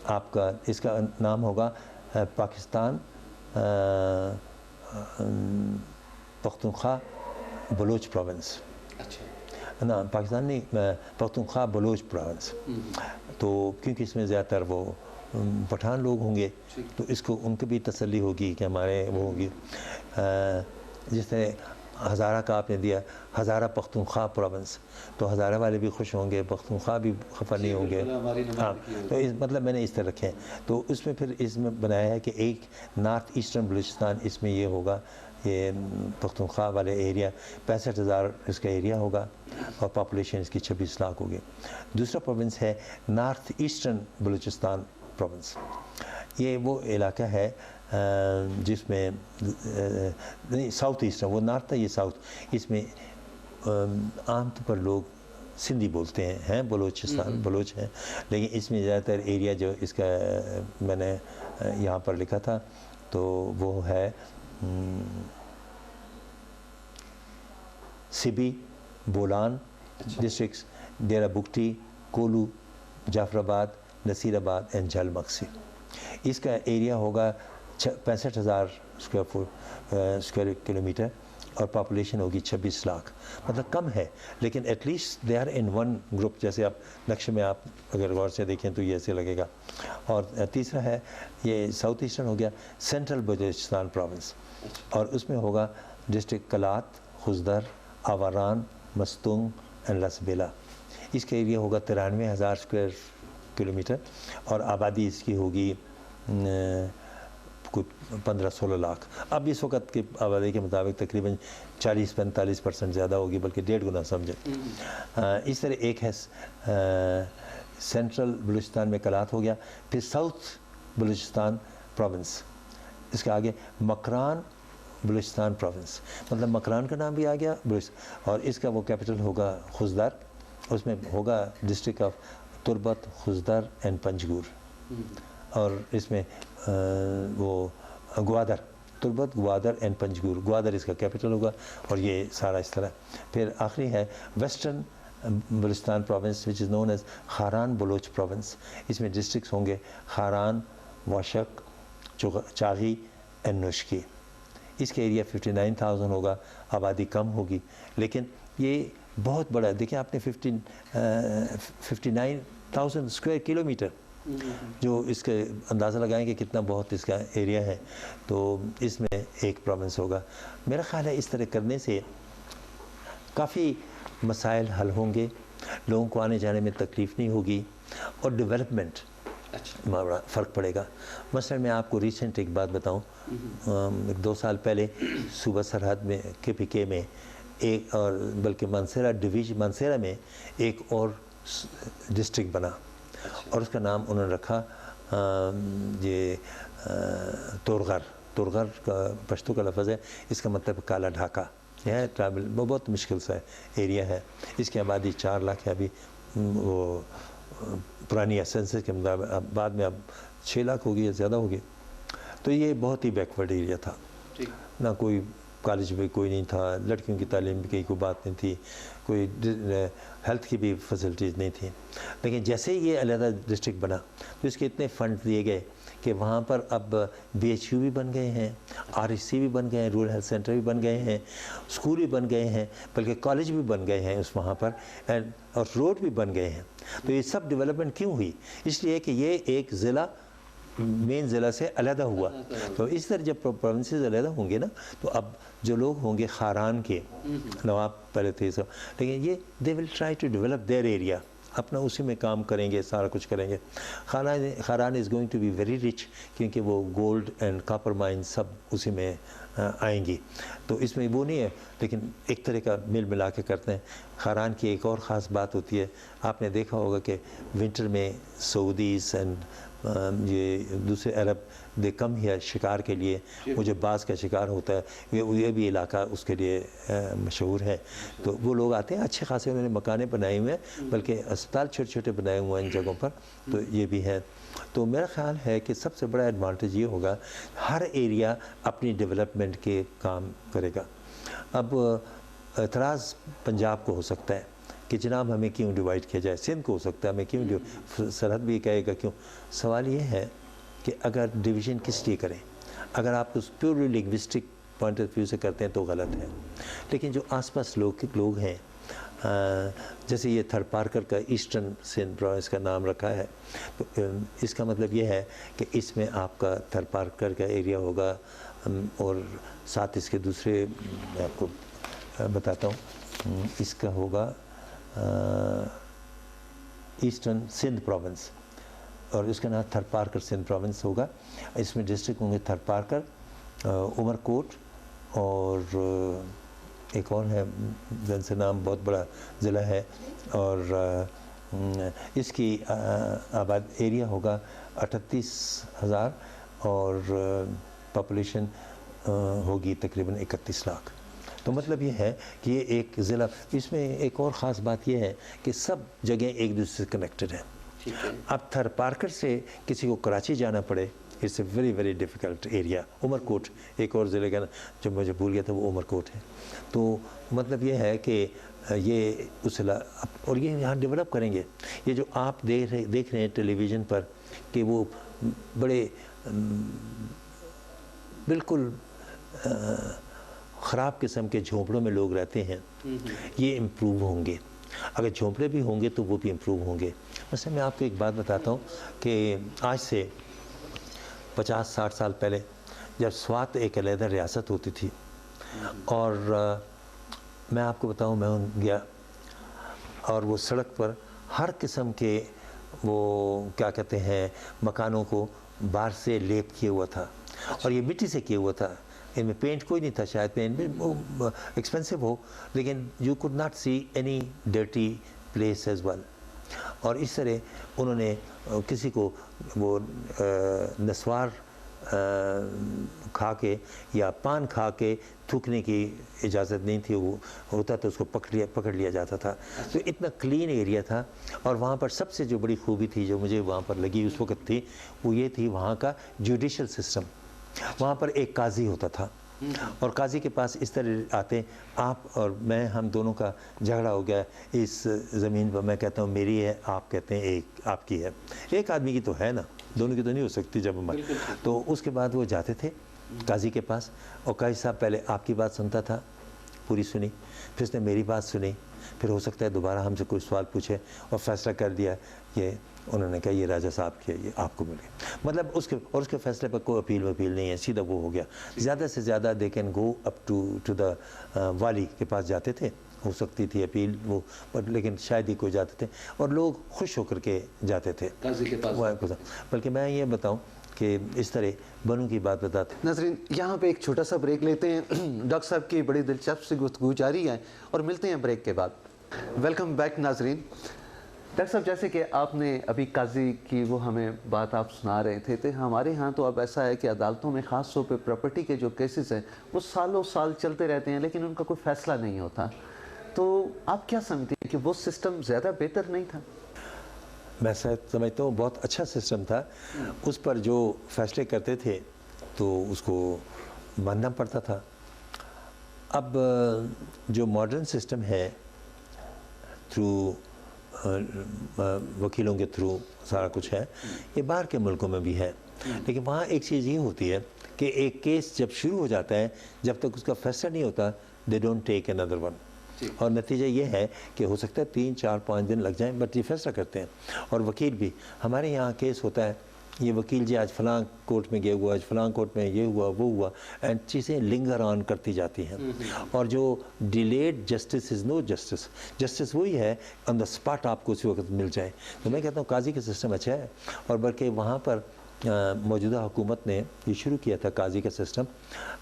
आपका, इसका नाम होगा Pakistan Pakhtunkhwa Bloch province. ना पाकिस्तान नहीं, पख्तूनख्वा बलोच प्रोविंस। तो क्योंकि इसमें ज़्यादातर वो पठान लोग होंगे, तो इसको उनको भी तसल्ली होगी कि हमारे वो होगी। जिस तरह हज़ारा का आपने दिया, हज़ारा पख्तूनख्वा प्रोविंस, तो हज़ारा वाले भी खुश होंगे, पख्तूनख्वा भी खफा नहीं होंगे। हाँ, तो इस मतलब मैंने इस तरह रखे हैं। तो उसमें फिर इसमें बनाया है कि एक नॉर्थ ईस्टर्न बलूचिस्तान, इसमें ये होगा, ये पख्तूनख्वा वाले एरिया 65,000 इसका एरिया होगा और पॉपुलेशन इसकी 26 लाख होगी। दूसरा प्रोविंस है नॉर्थ ईस्टर्न बलूचिस्तान प्रोविंस। ये वो इलाका है जिसमें नहीं, साउथ ईस्टर्न, वो नॉर्थ था, ये साउथ। इसमें आम तौर पर लोग सिंधी बोलते हैं बलूचिस्तान, बलोच हैं, लेकिन इसमें ज़्यादातर एरिया जो इसका मैंने यहाँ पर लिखा था, तो वो है सिबी, बोलान डिस्ट्रिक्ट्स, डेरा बुगटी, कोलू, जाफराबाद, नसीराबाद एंड झलमक्सी। इसका एरिया होगा 65,000 स्क्वायर किलोमीटर और पॉपुलेशन होगी 26 लाख। मतलब कम है, लेकिन at least they are in one group. जैसे आप नक्शे में आप अगर गौर से देखें तो ये ऐसे लगेगा। और तीसरा है ये साउथ ईस्टर्न हो गया, सेंट्रल बलूचिस्तान प्रोविंस, और उसमें होगा district Kalat, खुजदर Awaran, Mastung and Lasbela. इसका एरिया होगा 93,000 स्क्वायर किलोमीटर और आबादी इसकी होगी कोई 15-16 लाख। अब इस वक्त की आबादी के मुताबिक तकरीबन 40-45% ज़्यादा होगी, बल्कि 1.5 गुना समझे। इस तरह एक है सेंट्रल बलूचिस्तान में कलात हो गया, फिर साउथ बलूचिस्तान प्रोविंस, इसके आगे मकरान बलूचिस्तान प्रोविंस, मतलब मकरान का नाम भी आ गया और इसका वो कैपिटल होगा खुजदार, उसमें होगा district of Turbat, Khuzdar and Panjgur, और इसमें वो ग्वादर, तुर्बत, ग्वादर एंड पंजगूर, ग्वादर इसका कैपिटल होगा, और ये सारा इस तरह। फिर आखिरी है western Balochistan province which is known as Kharan Baloch province. इसमें डिस्ट्रिक्ट्स होंगे खारान, वाशक, चागी एंड नुश्की। इसका एरिया 59,000 होगा, आबादी कम होगी, लेकिन ये बहुत बड़ा है। देखिए आपने 59,000 स्क्वायर किलोमीटर, जो इसके अंदाज़ा लगाएं कि कितना बहुत इसका एरिया है, तो इसमें एक प्रोविंस होगा। मेरा ख़्याल है इस तरह करने से काफ़ी मसाइल हल होंगे, लोगों को आने जाने में तकलीफ़ नहीं होगी और डेवलपमेंट में बड़ा फ़र्क पड़ेगा। मसलन मैं आपको रिसेंट एक बात बताऊं, 2 साल पहले सूबा सरहद में KPK में एक, और बल्कि मानसेरा डिवीज़न, मानसेरा में एक और डिस्ट्रिक्ट बना और उसका नाम उन्होंने रखा ये तुरगर। तुरगर का पश्तो का लफ्ज़ है, इसका मतलब काला ढाका। यह है ट्रैवल, वो बहुत मुश्किल सा एरिया है। इसकी आबादी 4 लाख है अभी, वो पुरानी सेंसस के मुताबिक, बाद में अब 6 लाख होगी या ज़्यादा होगी। तो ये बहुत ही बैकवर्ड एरिया था, ना कोई कॉलेज में कोई नहीं था, लड़कियों की तालीम की कोई बात नहीं थी, कोई हेल्थ की भी फैसिलिटीज़ नहीं थी। लेकिन जैसे ही ये अलहदा डिस्ट्रिक्ट बना तो इसके इतने फ़ंड दिए गए कि वहाँ पर अब BHU भी बन गए हैं, RHC भी बन गए हैं, रूरल हेल्थ सेंटर भी बन गए हैं, स्कूल भी बन गए हैं, बल्कि कॉलेज भी बन गए हैं उस वहाँ पर, और रोड भी बन गए हैं। तो ये सब डेवलपमेंट क्यों हुई? इसलिए कि ये एक ज़िला मेन ज़िला से अलहदा हुआ। तो इस तरह जब प्रोविंसेस अलहदा होंगे ना, तो अब जो लोग होंगे खारान के नवाब पहले थे सब, लेकिन ये they will try to develop their area, अपना उसी में काम करेंगे, सारा कुछ करेंगे। Kharan is going to be very rich, क्योंकि वो गोल्ड एंड कॉपर माइन सब उसी में आएंगी। तो इसमें वो नहीं है, लेकिन एक तरह का मिल मिला के करते हैं। खारान की एक और ख़ास बात होती है, आपने देखा होगा कि विंटर में सऊदीज़ एंड ये दूसरे अरब दे कम हियर शिकार के लिए, वो जो बाज़ का शिकार होता है, ये भी इलाका उसके लिए मशहूर है। तो वो लोग आते हैं, अच्छे खासे उन्होंने मकाने बनाए हुए हैं, बल्कि अस्पताल छोटे छोटे बनाए हुए हैं इन जगहों पर, तो ये भी है। तो मेरा ख़्याल है कि सबसे बड़ा एडवांटेज ये होगा, हर एरिया अपनी डेवलपमेंट के काम करेगा। अब एतराज़ पंजाब को हो सकता है कि जनाब हमें क्यों डिवाइड किया जाए, सिंध को हो सकता है हमें क्यों, सरहद भी कहेगा क्यों। सवाल ये है कि अगर डिवीज़न किस लिए करें, अगर आप उस purely linguistic point of view से करते हैं तो गलत है। लेकिन जो आसपास लोग हैं, जैसे ये थर पारकर का ईस्टर्न सिंध प्रोविंस का नाम रखा है, तो इसका मतलब ये है कि इसमें आपका थर पारकर का एरिया होगा, और साथ इसके दूसरे मैं आपको बताता हूँ, इसका होगा ईस्टर्न सिंध प्रोविंस, और उसका नाम थर पारकर सिंध प्रोविंस होगा। इसमें डिस्ट्रिक्ट होंगे थर पारकर, उमरकोट, और एक और है जिनसे नाम बहुत बड़ा ज़िला है, और इसकी आबाद एरिया होगा 38,000 और पॉपुलेशन होगी तकरीबन 31 लाख। तो मतलब ये है कि ये एक ज़िला, इसमें एक और ख़ास बात ये है कि सब जगह एक दूसरे से कनेक्टेड है। अब थर पारकर से किसी को कराची जाना पड़े, it's a very very difficult area. Umerkot एक और ज़िले का जो मुझे भूल गया था, वो उमरकोट है। तो मतलब ये है कि ये उस और ये यहाँ डेवलप करेंगे। ये जो आप देख रहे हैं टेलीविज़न पर कि वो बड़े बिल्कुल ख़राब किस्म के झोंपड़ों में लोग रहते हैं, ये इम्प्रूव होंगे। अगर झोंपड़े भी होंगे तो वो भी इम्प्रूव होंगे। वैसे मैं आपको एक बात बताता हूँ कि आज से 50-60 साल पहले जब स्वात एक अलहदा रियासत होती थी और मैं आपको बताऊं, मैं गया और वो सड़क पर हर किस्म के वो क्या कहते हैं मकानों को बाहर से लेप किया हुआ था, और ये मिट्टी से किया हुआ था, इनमें पेंट कोई नहीं था, शायद पेंट भी वो एक्सपेंसिव हो, लेकिन you could not see any dirty place as well. और इस तरह उन्होंने किसी को वो नस्वार खा के या पान खा के थूकने की इजाज़त नहीं थी, वो होता तो उसको पकड़ लिया जाता था। तो इतना क्लीन एरिया था। और वहाँ पर सबसे जो बड़ी खूबी थी जो मुझे वहाँ पर लगी उस वक्त थी, वो ये थी वहाँ का जुडिशल सिस्टम। वहाँ पर एक काजी होता था, और काजी के पास इस तरह आते, आप और मैं, हम दोनों का झगड़ा हो गया इस ज़मीन पर, मैं कहता हूँ मेरी है, आप कहते हैं एक आपकी है, एक आदमी की तो है ना, दोनों की तो नहीं हो सकती जब हम। तो उसके बाद वो जाते थे काजी के पास, और काजी साहब पहले आपकी बात सुनता था, पूरी सुनी, फिर उसने मेरी बात सुनी, फिर हो सकता है दोबारा हमसे कोई सवाल पूछे, और फैसला कर दिया कि उन्होंने कहा ये राजा साहब के, ये आपको मिल गया, मतलब उसके फैसले पर कोई अपील नहीं है, सीधा वो हो गया। ज़्यादा से ज़्यादा they can go up to the वाली के पास जाते थे, हो सकती थी अपील वो, पर लेकिन शायद ही कोई जाते थे, और लोग खुश होकर के जाते थे काजी के पास। बल्कि मैं ये बताऊं कि इस तरह बनू की बात बताते। नाज़रीन, यहाँ पे एक छोटा सा ब्रेक लेते हैं। डॉक्टर साहब की बड़ी दिलचस्प सी गुफ्तगू जारी है और मिलते हैं ब्रेक के बाद। वेलकम बैक नाज़रीन। डॉक्टर साहब, जैसे कि आपने अभी काजी की वो हमें बात आप सुना रहे थे, तो हमारे यहाँ तो अब ऐसा है कि अदालतों में ख़ास तौर पे प्रॉपर्टी के जो केसेस हैं वो सालों साल चलते रहते हैं, लेकिन उनका कोई फ़ैसला नहीं होता। तो आप क्या समझते हैं कि वो सिस्टम ज़्यादा बेहतर नहीं था? मैं समझता हूँ बहुत अच्छा सिस्टम था। उस पर जो फैसले करते थे तो उसको मानना पड़ता था। अब जो मॉडर्न सिस्टम है, थ्रू वकीलों के थ्रू सारा कुछ है, ये बाहर के मुल्कों में भी है, लेकिन वहाँ एक चीज़ ये होती है कि एक केस जब शुरू हो जाता है, जब तक उसका फैसला नहीं होता, they don't take another one. और नतीजा ये है कि हो सकता है 3, 4, 5 दिन लग जाएं, बट ये फैसला करते हैं। और वकील भी, हमारे यहाँ केस होता है, ये वकील जी आज फलां कोर्ट में गए हुआ, आज फलां कोर्ट में ये हुआ वो हुआ, एंड चीज़ें लिंगर ऑन करती जाती हैं। और जो delayed justice is no justice, justice वही है ऑन द स्पॉट आपको उसी वक्त मिल जाए। तो मैं कहता हूँ काजी का सिस्टम अच्छा है, और बल्कि वहाँ पर मौजूदा हुकूमत ने ये शुरू किया था काजी का सिस्टम,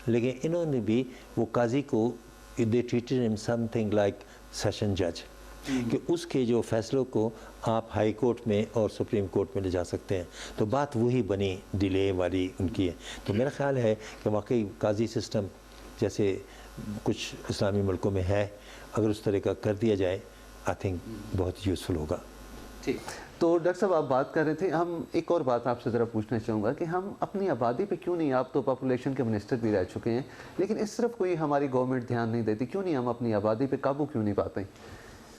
लेकिन इन्होंने भी वो काजी को they treated him something like session जज, कि उसके जो फैसलों को आप हाई कोर्ट में और सुप्रीम कोर्ट में ले जा सकते हैं। तो बात वही बनी डिले वाली उनकी है। तो मेरा ख्याल है कि वाकई काजी सिस्टम जैसे कुछ इस्लामी मुल्कों में है, अगर उस तरह का कर दिया जाए, आई थिंक बहुत यूज़फुल होगा। ठीक। तो डॉक्टर साहब, आप बात कर रहे थे, हम एक और बात आपसे ज़रा पूछना चाहूँगा कि हम अपनी आबादी पे क्यों नहीं, आप तो पॉपुलेशन के मिनिस्टर भी रह चुके हैं, लेकिन इस तरफ कोई हमारी गवर्नमेंट ध्यान नहीं देती, क्यों नहीं हम अपनी आबादी पे काबू क्यों नहीं पाते?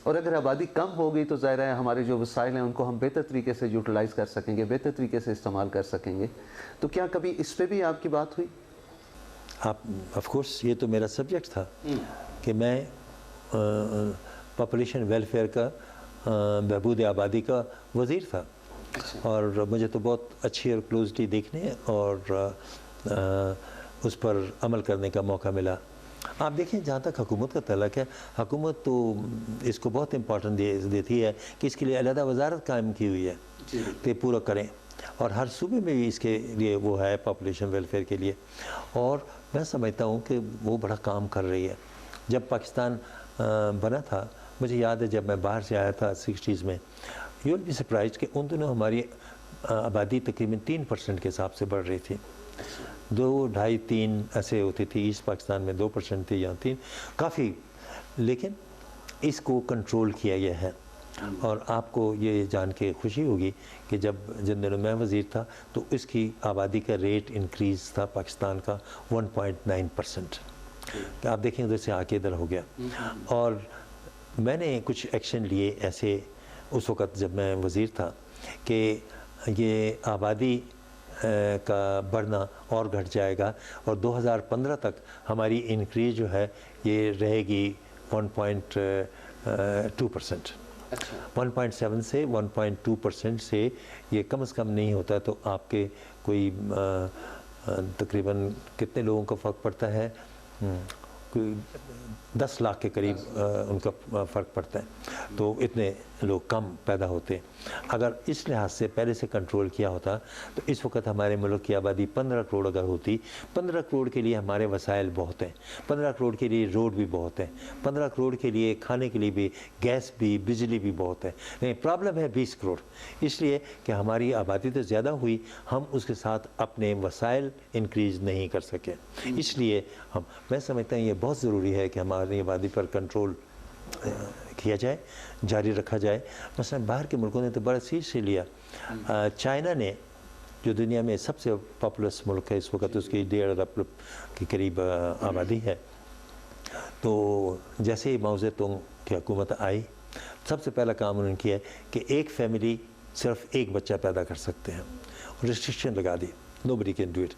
और अगर आबादी कम हो गई तो ज़ाहिर है हमारे जो वसाइल हैं उनको हम बेहतर तरीके से यूटिलाइज़ कर सकेंगे, बेहतर तरीके से इस्तेमाल कर सकेंगे। तो क्या कभी इस पर भी आपकी बात हुई? आप ऑफ कोर्स, ये तो मेरा सब्जेक्ट था कि मैं पॉपुलेशन वेलफेयर का, बहबूद आबादी का वज़ीर था। और मुझे तो बहुत अच्छी और क्लोजली देखने और उस पर अमल करने का मौका मिला। आप देखें, जहाँ तक हुकूमत का तल्लक है, हुकूमत तो इसको बहुत इम्पोर्टेंट देती है कि इसके लिए अलहदा वजारत कायम की हुई है कि पूरा करें, और हर सूबे में भी इसके लिए वो है पॉपुलेशन वेलफेयर के लिए। और मैं समझता हूँ कि वो बड़ा काम कर रही है। जब पाकिस्तान बना था, मुझे याद है जब मैं बाहर से आया था 60s में, यू विल बी सरप्राइज्ड कि उन दिनों हमारी आबादी तकरीबन 3% के हिसाब से बढ़ रही थी। 2, 2.5, 3 ऐसे होती थी। ईस्ट पाकिस्तान में 2% थी, यहाँ 3, काफ़ी। लेकिन इसको कंट्रोल किया गया है। और आपको ये जान के खुशी होगी कि जिन दिनों मैं वज़ीर था तो इसकी आबादी का रेट इंक्रीज़ था पाकिस्तान का 1.9%। तो आप देखें उधर से आके इधर हो गया। और मैंने कुछ एक्शन लिए ऐसे उस वक़्त जब मैं वज़ीर था कि ये आबादी का बढ़ना और घट जाएगा, और 2015 तक हमारी इंक्रीज जो है ये रहेगी 1.2%। 1.7 से 1.2% से ये कम से कम नहीं होता तो आपके कोई तकरीबन कितने लोगों का फ़र्क पड़ता है, कोई 10 लाख के करीब उनका फ़र्क पड़ता है, तो इतने लोग कम पैदा होते हैं। अगर इस लिहाज से पहले से कंट्रोल किया होता तो इस वक्त हमारे मुल्क की आबादी 15 करोड़ अगर होती, 15 करोड़ के लिए हमारे वसाइल बहुत हैं, 15 करोड़ के लिए रोड भी बहुत हैं, 15 करोड़ के लिए खाने के लिए भी, गैस भी, बिजली भी बहुत है। लेकिन प्रॉब्लम है 20 करोड़, इसलिए कि हमारी आबादी तो ज़्यादा हुई, हम उसके साथ अपने वसाइल इंक्रीज़ नहीं कर सके। इसलिए मैं समझता हूँ ये बहुत ज़रूरी है कि हमारी आबादी पर कंट्रोल किया जाए, जारी रखा जाए। मसलन बाहर के मुल्कों ने तो बड़ा सीरियसली लिया। चाइना ने, जो दुनिया में सबसे पॉपुलस मुल्क है इस वक्त, उसकी 1.5 अरब के करीब आबादी है, तो जैसे ही माओ ज़ेडुंग की हुकूमत आई, सबसे पहला काम उन्होंने किया कि एक फैमिली सिर्फ एक बच्चा पैदा कर सकते हैं, रिस्ट्रिक्शन लगा दी, नोबडी कैन डू इट।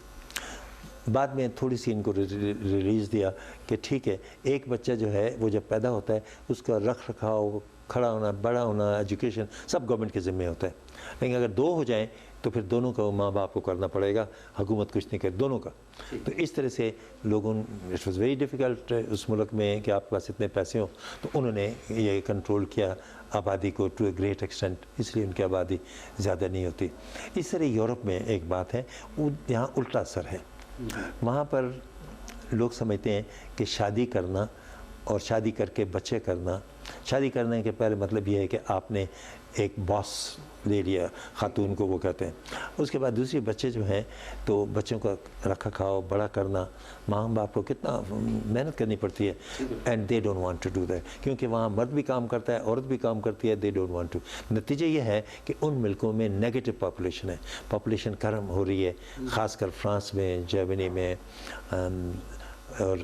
बाद में थोड़ी सी इनको रिलीज़ दिया कि ठीक है, एक बच्चा जो है वो जब पैदा होता है उसका रख रखाव, खड़ा होना, बड़ा होना, एजुकेशन सब गवर्नमेंट के ज़िम्मे होता है। लेकिन अगर 2 हो जाएं तो फिर दोनों का माँ बाप को करना पड़ेगा, हुकूमत कुछ नहीं करे दोनों का। तो इस तरह से लोगों, इट वॉज़ वेरी डिफ़िकल्ट उस मुल्क में कि आपके पास इतने पैसे हों, तो उन्होंने ये कंट्रोल किया आबादी को टू ए ग्रेट एक्सटेंट, इसलिए उनकी आबादी ज़्यादा नहीं होती। इस तरह यूरोप में एक बात है, यहाँ उल्टा असर है। वहाँ पर लोग समझते हैं कि शादी करना और शादी करके बच्चे करना, शादी करने के पहले मतलब ये है कि आपने एक बॉस ले लिया, खातून को वो कहते हैं। उसके बाद दूसरे बच्चे जो हैं, तो बच्चों का रखा खाओ, बड़ा करना, माँ बाप को कितना मेहनत करनी पड़ती है, and they don't want to do that, क्योंकि वहाँ मर्द भी काम करता है, औरत भी काम करती है, दे डोंट वांट टू। नतीजा ये है कि उन मुल्कों में नेगेटिव पॉपुलेशन है, पॉपुलेशन कम हो रही है, ख़ासकर फ्रांस में, जर्मनी में, और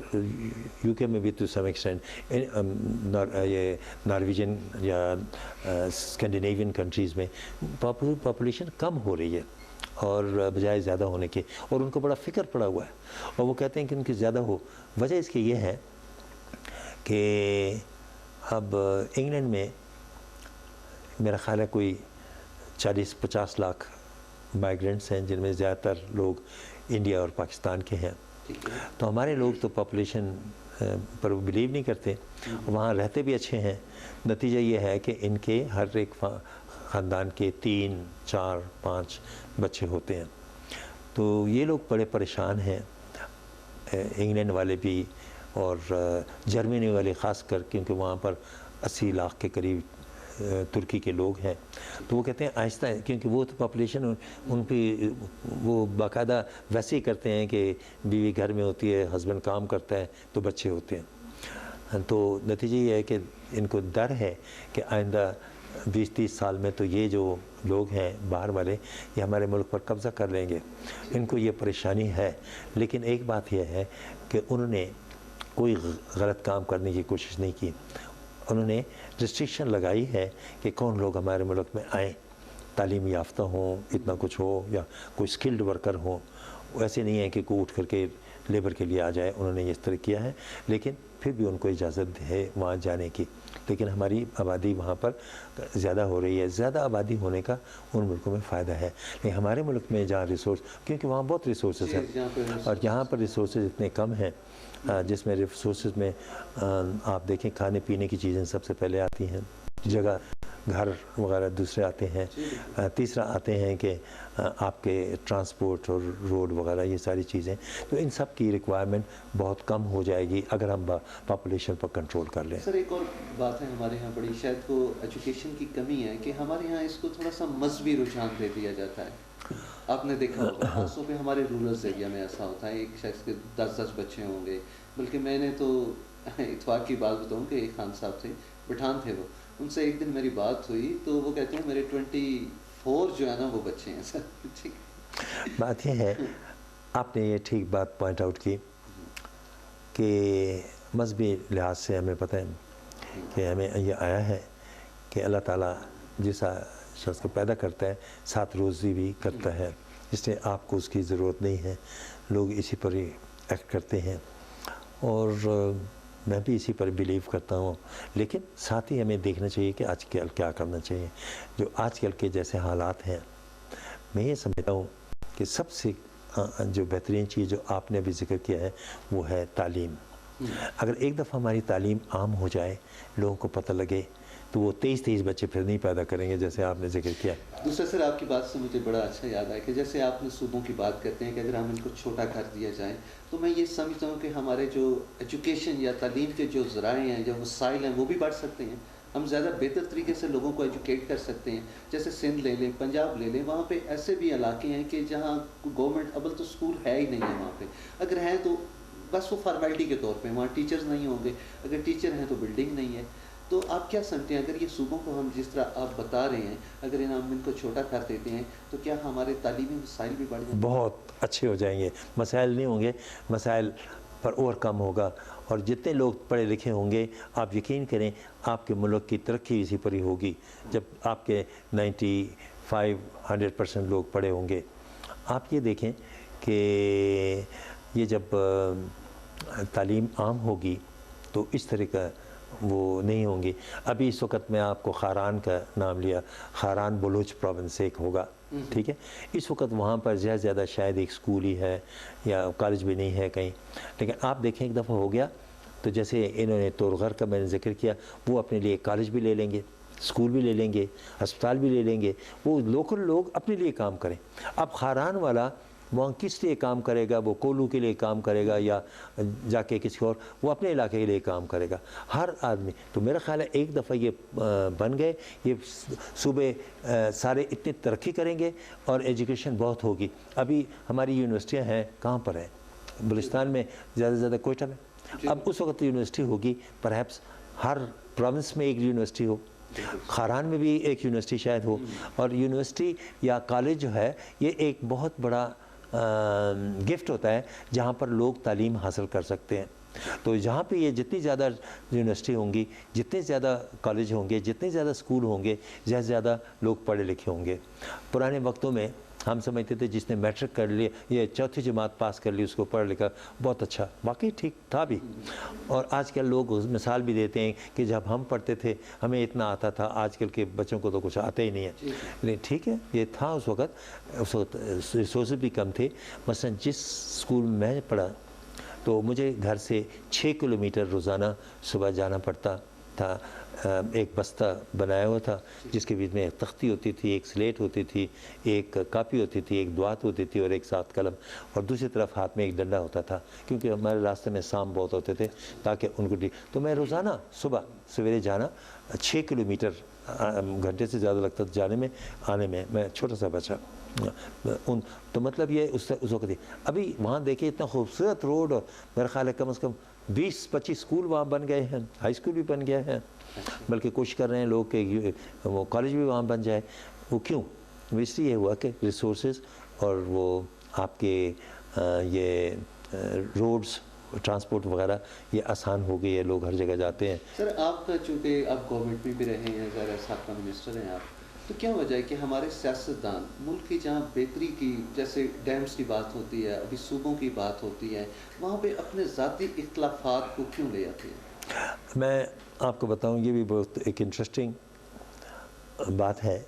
यूके में भी टू सम एक्सटेंट, ये नॉर्वेजियन या स्कैंडिनेवियन कंट्रीज़ में पॉपुलेशन कम हो रही है और बजाय ज़्यादा होने के, और उनको बड़ा फ़िक्र पड़ा हुआ है, और वो कहते हैं कि उनकी ज़्यादा हो। वजह इसकी ये है कि अब इंग्लैंड में मेरा ख़्याल है कोई 40-50 लाख माइग्रेंट्स हैं, जिनमें ज़्यादातर लोग इंडिया और पाकिस्तान के हैं। तो हमारे लोग तो पॉपुलेशन पर बिलीव नहीं करते, वहाँ रहते भी अच्छे हैं। नतीजा ये है कि इनके हर एक ख़ानदान के 3, 4, 5 बच्चे होते हैं। तो ये लोग बड़े परेशान हैं, इंग्लैंड वाले भी और जर्मनी वाले ख़ास कर, क्योंकि वहाँ पर 80 लाख के करीब तुर्की के लोग हैं। तो वो कहते हैं आहिस्ता है, क्योंकि वो तो पॉपुलेशन उन पर वो बाकायदा वैसे ही करते हैं कि बीवी घर में होती है, हस्बैंड काम करता है, तो बच्चे होते हैं। तो नतीजा ये है कि इनको डर है कि आइंदा 20-30 साल में तो ये जो लोग हैं बाहर वाले, ये हमारे मुल्क पर कब्ज़ा कर लेंगे। इनको ये परेशानी है। लेकिन एक बात यह है कि उन्होंने कोई गलत काम करने की कोशिश नहीं की। उन्होंने रिस्ट्रिक्शन लगाई है कि कौन लोग हमारे मुल्क में आएँ, तालीम याफ्ता हों, इतना कुछ हो, या कोई स्किल्ड वर्कर हो। वैसे नहीं है कि कोई उठ करके लेबर के लिए आ जाए, उन्होंने इस तरह किया है। लेकिन फिर भी उनको इजाज़त है वहाँ जाने की। लेकिन हमारी आबादी वहाँ पर ज़्यादा हो रही है। ज़्यादा आबादी होने का उन मुल्कों में फ़ायदा है, लेकिन हमारे मुल्क में जहाँ रिसोर्स, क्योंकि वहाँ बहुत रिसोर्सेज हैं और यहाँ पर रिसोर्सेज इतने कम हैं, जिसमें रिसोर्सेज में आप देखें खाने पीने की चीज़ें सबसे पहले आती हैं, जगह घर वगैरह दूसरे आते हैं, तीसरा आते हैं कि आपके ट्रांसपोर्ट और रोड वगैरह, ये सारी चीज़ें। तो इन सब की रिक्वायरमेंट बहुत कम हो जाएगी अगर हम पॉपुलेशन पर कंट्रोल कर लें। सर एक और बात है हमारे यहाँ बड़ी, शायद को एजुकेशन की कमी है कि हमारे यहाँ इसको थोड़ा सा मजहबी रुझान दे दिया जाता है। आपने देखा होगा खासतौर पे हमारे रूरल एरिया में ऐसा होता है, एक शख्स के 10-10 बच्चे होंगे। बल्कि मैंने तो इत्फाक की बात बताऊँ कि एक खान साहब थे, पठान थे वो, उनसे एक दिन मेरी बात हुई तो वो कहते हैं मेरे 24 जो है ना वो बच्चे हैं सर। ठीक बात यह है, आपने ये ठीक बात पॉइंट आउट की कि मजहबी लिहाज से हमें पता है कि हमें ये आया है कि अल्लाह ताला जिस शख्स को पैदा करता है साथ रोज़ी भी करता है, इसलिए आपको उसकी ज़रूरत नहीं है। लोग इसी पर ही एक्ट करते हैं और मैं भी इसी पर बिलीव करता हूँ। लेकिन साथ ही हमें देखना चाहिए कि आजकल क्या करना चाहिए। जो आजकल के जैसे हालात हैं, मैं ये समझता हूँ कि सबसे जो बेहतरीन चीज़ जो आपने अभी ज़िक्र किया है वो है तालीम। اگر ایک دفعہ ہماری تعلیم عام ہو جائے، لوگوں کو پتہ لگے، تو وہ 23 بچے پھر نہیں پیدا کریں گے جیسے آپ نے ذکر کیا۔ دوسرا سر آپ کی بات سے مجھے بڑا اچھا یاد آیا کہ جیسے آپ نے صوبوں کی بات کرتے ہیں کہ اگر ہم ان کو چھوٹا کر دیا جائے تو میں یہ سمجھتا ہوں کہ ہمارے جو ایجوکیشن یا تعلیم کے جو ذرائع ہیں یا وسائل ہیں وہ بھی بڑھ سکتے ہیں، ہم زیادہ بہتر طریقے سے لوگوں کو ایجوکیٹ کر سکتے ہیں۔ جیسے سندھ لے لیں، پنجاب لے لیں، وہاں پہ ایسے بھی علاقے ہیں کہ جہاں گورنمنٹ اول تو اسکول ہے ہی نہیں ہے وہاں پہ، اگر ہیں تو بس وہ فارمیلٹی کے طور پہ، وہاں ٹیچرز نہیں ہوں گے، اگر ٹیچر ہیں تو بلڈنگ نہیں ہے۔ تو آپ کیا سمجھتے ہیں اگر یہ صوبوں کو ہم جس طرح آپ بتا رہے ہیں اگر ہم ان کو چھوٹا کر دیتے ہیں تو کیا ہمارے تعلیمی وسائل بھی بڑھ جائیں گے؟ بہت اچھے ہو جائیں گے، مسائل نہیں ہوں گے، مسائل پر اور کم ہوگا، اور جتنے لوگ پڑھے لکھے ہوں گے آپ یقین کریں آپ کے ملک کی ترقی اسی پر ہی ہوگی۔ جب آپ کے 95-100% لوگ پڑھے ہوں گے، آپ یہ دیکھیں کہ یہ جب تعلیم عام ہوگی تو اس طرح کا وہ نہیں ہوں گی۔ ابھی اس وقت میں آپ کو خاران کا نام لیا، خاران بلوچ پروونس ایک ہوگا، ٹھیک ہے، اس وقت وہاں پر زیادہ شاید ایک سکول ہی ہے یا کالج بھی نہیں ہے کہیں، لیکن آپ دیکھیں ایک دفعہ ہو گیا تو جیسے انہوں نے تورغر کا میں نے ذکر کیا، وہ اپنے لیے کالج بھی لے لیں گے، اسکول بھی لے لیں گے، ہسپتال بھی لے لیں گے، وہ لوکل لوگ اپنے لیے کام کریں۔ اب خاران والا وہاں کس لیے کام کرے گا؟ وہ کولو کے لیے کام کرے گا یا جا کے کسی اور، وہ اپنے علاقے کے لیے کام کرے گا، ہر آدمی۔ تو میرا خیال ہے ایک دفعہ یہ بن گئے، یہ صوبے سارے اتنے ترقی کریں گے اور ایجوکیشن بہت ہوگی۔ ابھی ہماری یونیورسٹیاں ہیں کہاں پر ہیں؟ بلوچستان میں زیادہ سے زیادہ کوئٹہ میں۔ اب اس وقت یونیورسٹی ہوگی، پرہیپس ہر پروونس میں ایک یونیورسٹی ہو، خاران میں بھی ایک یونیورسٹی شاید ہو، اور یونیورسٹی یا کالج جو ہے یہ ایک بہت بڑا گفٹ ہوتا ہے جہاں پر لوگ تعلیم حاصل کر سکتے ہیں۔ تو جہاں پہ یہ جتنی زیادہ یونیورسٹی ہوں گی، جتنے زیادہ کالج ہوں گے، جتنے زیادہ اسکول ہوں گے، زیادہ لوگ پڑھے لکھے ہوں گے۔ پرانے وقتوں میں ہم سمجھتے تھے جس نے میٹرک کر لیا، یہ چوتھی جماعت پاس کر لی، اس کو پڑھ لکھا بہت اچھا، واقعی ٹھیک تھا بھی۔ اور آج کل لوگ مثال بھی دیتے ہیں کہ جب ہم پڑھتے تھے ہمیں اتنا آتا تھا، آج کل کے بچوں کو تو کچھ آتا ہی نہیں ہے۔ لیکن ٹھیک ہے، یہ تھا اس وقت ریسورسز بھی کم تھے۔ مثلا جس اسکول میں میں پڑھا تو مجھے گھر سے 6 کلومیٹر روزانہ صبح جانا پڑتا تھا۔ ایک بستہ بنایا ہوا تھا جس کے بیچ میں ایک تختی ہوتی تھی، ایک سلیٹ ہوتی تھی، ایک کاپی ہوتی تھی، ایک دعات ہوتی تھی اور ایک ساتھ قلم، اور دوسری طرف ہاتھ میں ایک ڈنڈا ہوتا تھا، کیونکہ ہمارے راستے میں سام بہت ہوتے تھے تاکہ ان کو تو میں روزانہ صبح سویرے جانا 6 کلومیٹر، گھنٹے سے زیادہ لگتا تھا جانے میں آنے میں، میں چھوٹا سا بچہ تو مطلب یہ اس وقت ہی۔ ابھی وہاں دیکھیں اتنا خوبصورت روڈ، اور میرا خیال ہے کم از کم 20-25 اسکول وہاں بن گئے ہیں، ہائی اسکول بھی بن گیا ہے، بلکہ کوشش کر رہے ہیں لوگ کہ وہ کالج بھی وہاں بن جائے۔ وہ کیوں؟ اس لیے یہ ہوا کہ ریسورسز اور وہ آپ کے یہ روڈز، ٹرانسپورٹ وغیرہ یہ آسان ہو گئی ہے، لوگ ہر جگہ جاتے ہیں۔ سر آپ کا چونکہ آپ گورنمنٹ میں بھی رہے ہیں، ظاہر سابقہ منسٹر ہیں آپ، تو کیا وجہ ہے کہ ہمارے سیاستدان ملک کی جہاں بہتری کی، جیسے ڈیمز کی بات ہوتی ہے، ابھی صوبوں کی بات ہوتی ہے، وہاں پہ اپنے ذاتی اختلافات کو کیوں لے آتے ہیں؟ میں آپ کو بتاؤں، یہ بھی بہت ایک انٹرسٹنگ بات ہے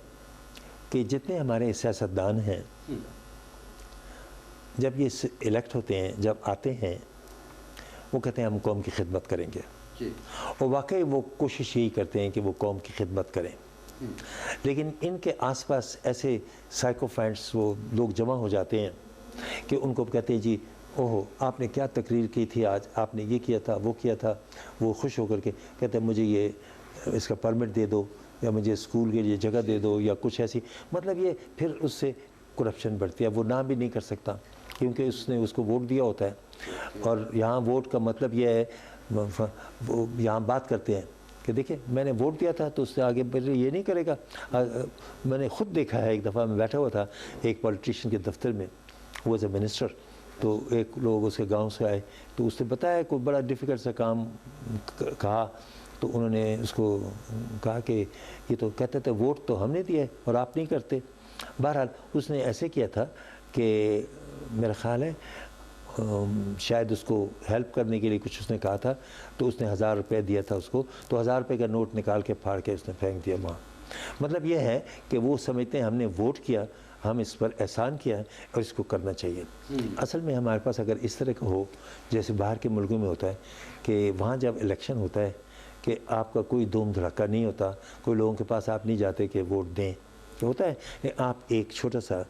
کہ جتنے ہمارے سیاستدان ہیں جب یہ الیکٹ ہوتے ہیں، جب آتے ہیں، وہ کہتے ہیں ہم قوم کی خدمت کریں گے، اور واقعی وہ کوشش یہی کرتے ہیں کہ وہ قوم کی خدمت کریں، لیکن ان کے آس پاس ایسے سائیکوفینٹس وہ لوگ جمع ہو جاتے ہیں کہ ان کو کہتے ہیں جی اوہو آپ نے کیا تقریر کی تھی آج، آپ نے یہ کیا تھا، وہ کیا تھا، وہ خوش ہو کر کے کہتے ہیں مجھے یہ اس کا پرمٹ دے دو، یا مجھے اسکول کے لیے جگہ دے دو، یا کچھ ایسی، مطلب یہ پھر اس سے کرپشن بڑھتی ہے۔ وہ نہ بھی نہیں کر سکتا کیونکہ اس نے اس کو ووٹ دیا ہوتا ہے، اور یہاں ووٹ کا مطلب یہ ہے، وہ یہاں بات کرتے ہیں کہ دیکھیں میں نے ووٹ دیا تھا تو اس سے آگے یہ نہیں کرے گا۔ میں نے خود دیکھا ہے، ایک دفعہ میں بیٹھا ہوا تھا ایک پولیٹیشین کے دفتر میں، وہ ایز اے منسٹر، تو ایک لوگ اس کے گاؤں سے آئے تو اس نے بتایا کوئی بڑا ڈیفیکلٹ سا کام کہا، تو انہوں نے اس کو کہا کہ یہ تو کہتے تھے ووٹ تو ہم نے دیا ہے اور آپ نہیں کرتے۔ بہرحال اس نے ایسے کیا تھا کہ میرا خیال ہے شاید اس کو ہیلپ کرنے کے لیے کچھ اس نے کہا تھا، تو اس نے 1000 روپے دیا تھا اس کو، تو 1000 روپے کا نوٹ نکال کے پھاڑ کے اس نے پھینک دیا وہاں۔ مطلب یہ ہے کہ وہ سمجھتے ہیں ہم نے ووٹ کیا، ہم اس پر احسان کیا ہے اور اس کو کرنا چاہیے. اصل میں ہمارے پاس اگر اس طرح کا ہو جیسے باہر کے ملکوں میں ہوتا ہے کہ وہاں جب الیکشن ہوتا ہے کہ آپ کا کوئی دھوم دھڑکا نہیں ہوتا, کوئی لوگوں کے پاس آپ نہیں جاتے کہ ووٹ دیں, کیا ہوتا ہے کہ آپ ایک چھوٹا سا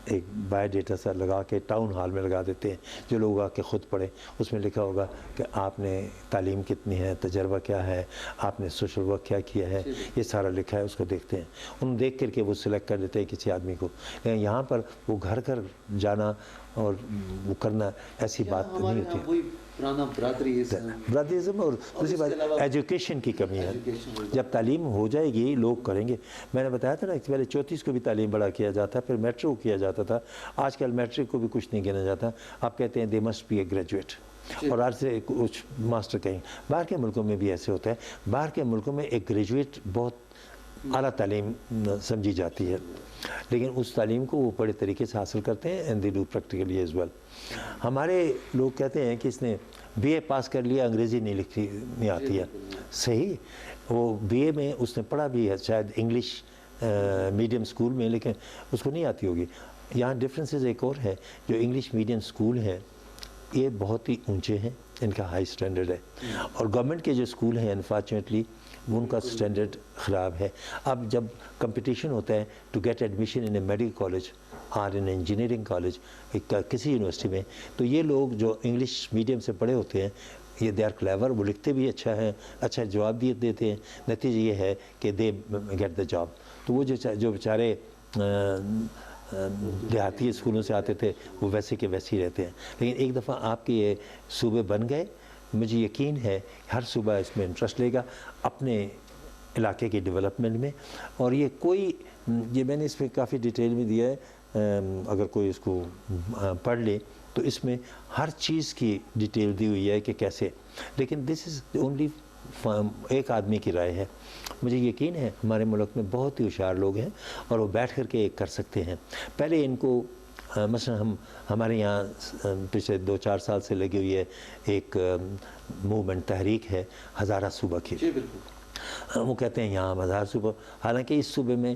ایک بایو ڈیٹا سا لگا کے ٹاؤن ہال میں لگا دیتے ہیں, جو لوگ آ کے خود پڑھیں, اس میں لکھا ہوگا کہ آپ نے تعلیم کتنی ہے, تجربہ کیا ہے, آپ نے سوشل ورک کیا کیا ہے, یہ سارا لکھا ہے, اس کو دیکھتے ہیں. ان دیکھ کر کے وہ سلیکٹ کر دیتے ہیں کسی آدمی کو. لیکن یہاں پر وہ گھر گھر جانا اور وہ کرنا ایسی بات نہیں ہوتی. برادریزم اور دوسری بات ایجوکیشن کی کمی ہے. جب تعلیم ہو جائے گی لوگ کریں گے. میں نے بتایا تھا نا کہ پہلے 34 کو بھی تعلیم بڑا کیا جاتا, پھر میٹرک کیا جاتا تھا. آج کل میٹرک کو بھی کچھ نہیں کہنا جاتا, آپ کہتے ہیں they must be a graduate, اور آج سے کچھ ماسٹر کہیں. باہر کے ملکوں میں بھی ایسے ہوتا ہے. باہر کے ملکوں میں ایک گریجویٹ بہت اعلیٰ تعلیم سمجھی جاتی ہے, لیکن اس تعلیم کو وہ بڑے طریقے سے حاصل کرتے ہیں and they do practically as well. ہمارے لوگ کہتے ہیں کہ اس نے بی اے پاس کر لیا, انگریزی نہیں آتی ہے. صحیح, وہ بی اے میں اس نے پڑھا بھی ہے شاید انگلش میڈیم اسکول میں, لیکن اس کو نہیں آتی ہوگی. یہاں ڈفرینسز ایک اور ہے, جو انگلش میڈیم اسکول ہیں یہ بہت ہی اونچے ہیں, ان کا ہائی اسٹینڈرڈ ہے, اور گورنمنٹ کے جو اسکول ہیں انفارچونیٹلی ان کا اسٹینڈرڈ خراب ہے. اب جب کمپٹیشن ہوتا ہے to get admission in a medical college اور ان انجینئرنگ کالج کسی یونیورسٹی میں, تو یہ لوگ جو انگلش میڈیم سے پڑھے ہوتے ہیں یہ دے آر کلیور, وہ لکھتے بھی اچھا ہے, اچھا جواب بھی دیتے ہیں, نتیجہ یہ ہے کہ دے گیٹ دا جاب. تو وہ جو بیچارے دیہاتی اسکولوں سے آتے تھے وہ ویسے کے ویسے ہی رہتے ہیں. لیکن ایک دفعہ آپ کے یہ صوبے بن گئے, مجھے یقین ہے ہر صوبہ اس میں انٹرسٹ لے گا اپنے علاقے کے ڈیولپمنٹ میں. اور یہ کوئی, یہ میں نے اس میں کافی ڈیٹیل میں دیا ہے, اگر کوئی اس کو پڑھ لے تو اس میں ہر چیز کی ڈیٹیل دی ہوئی ہے کہ کیسے. لیکن دس از اونلی ایک آدمی کی رائے ہے. مجھے یقین ہے ہمارے ملک میں بہت ہی ہوشیار لوگ ہیں اور وہ بیٹھ کر کے کر سکتے ہیں. پہلے ان کو مثلا ہمارے یہاں پچھلے 2-4 سال سے لگی ہوئی ہے ایک موومنٹ, تحریک ہے ہزارہ صوبہ کی. وہ کہتے ہیں یہاں ہزار صوبہ, حالانکہ اس صوبے میں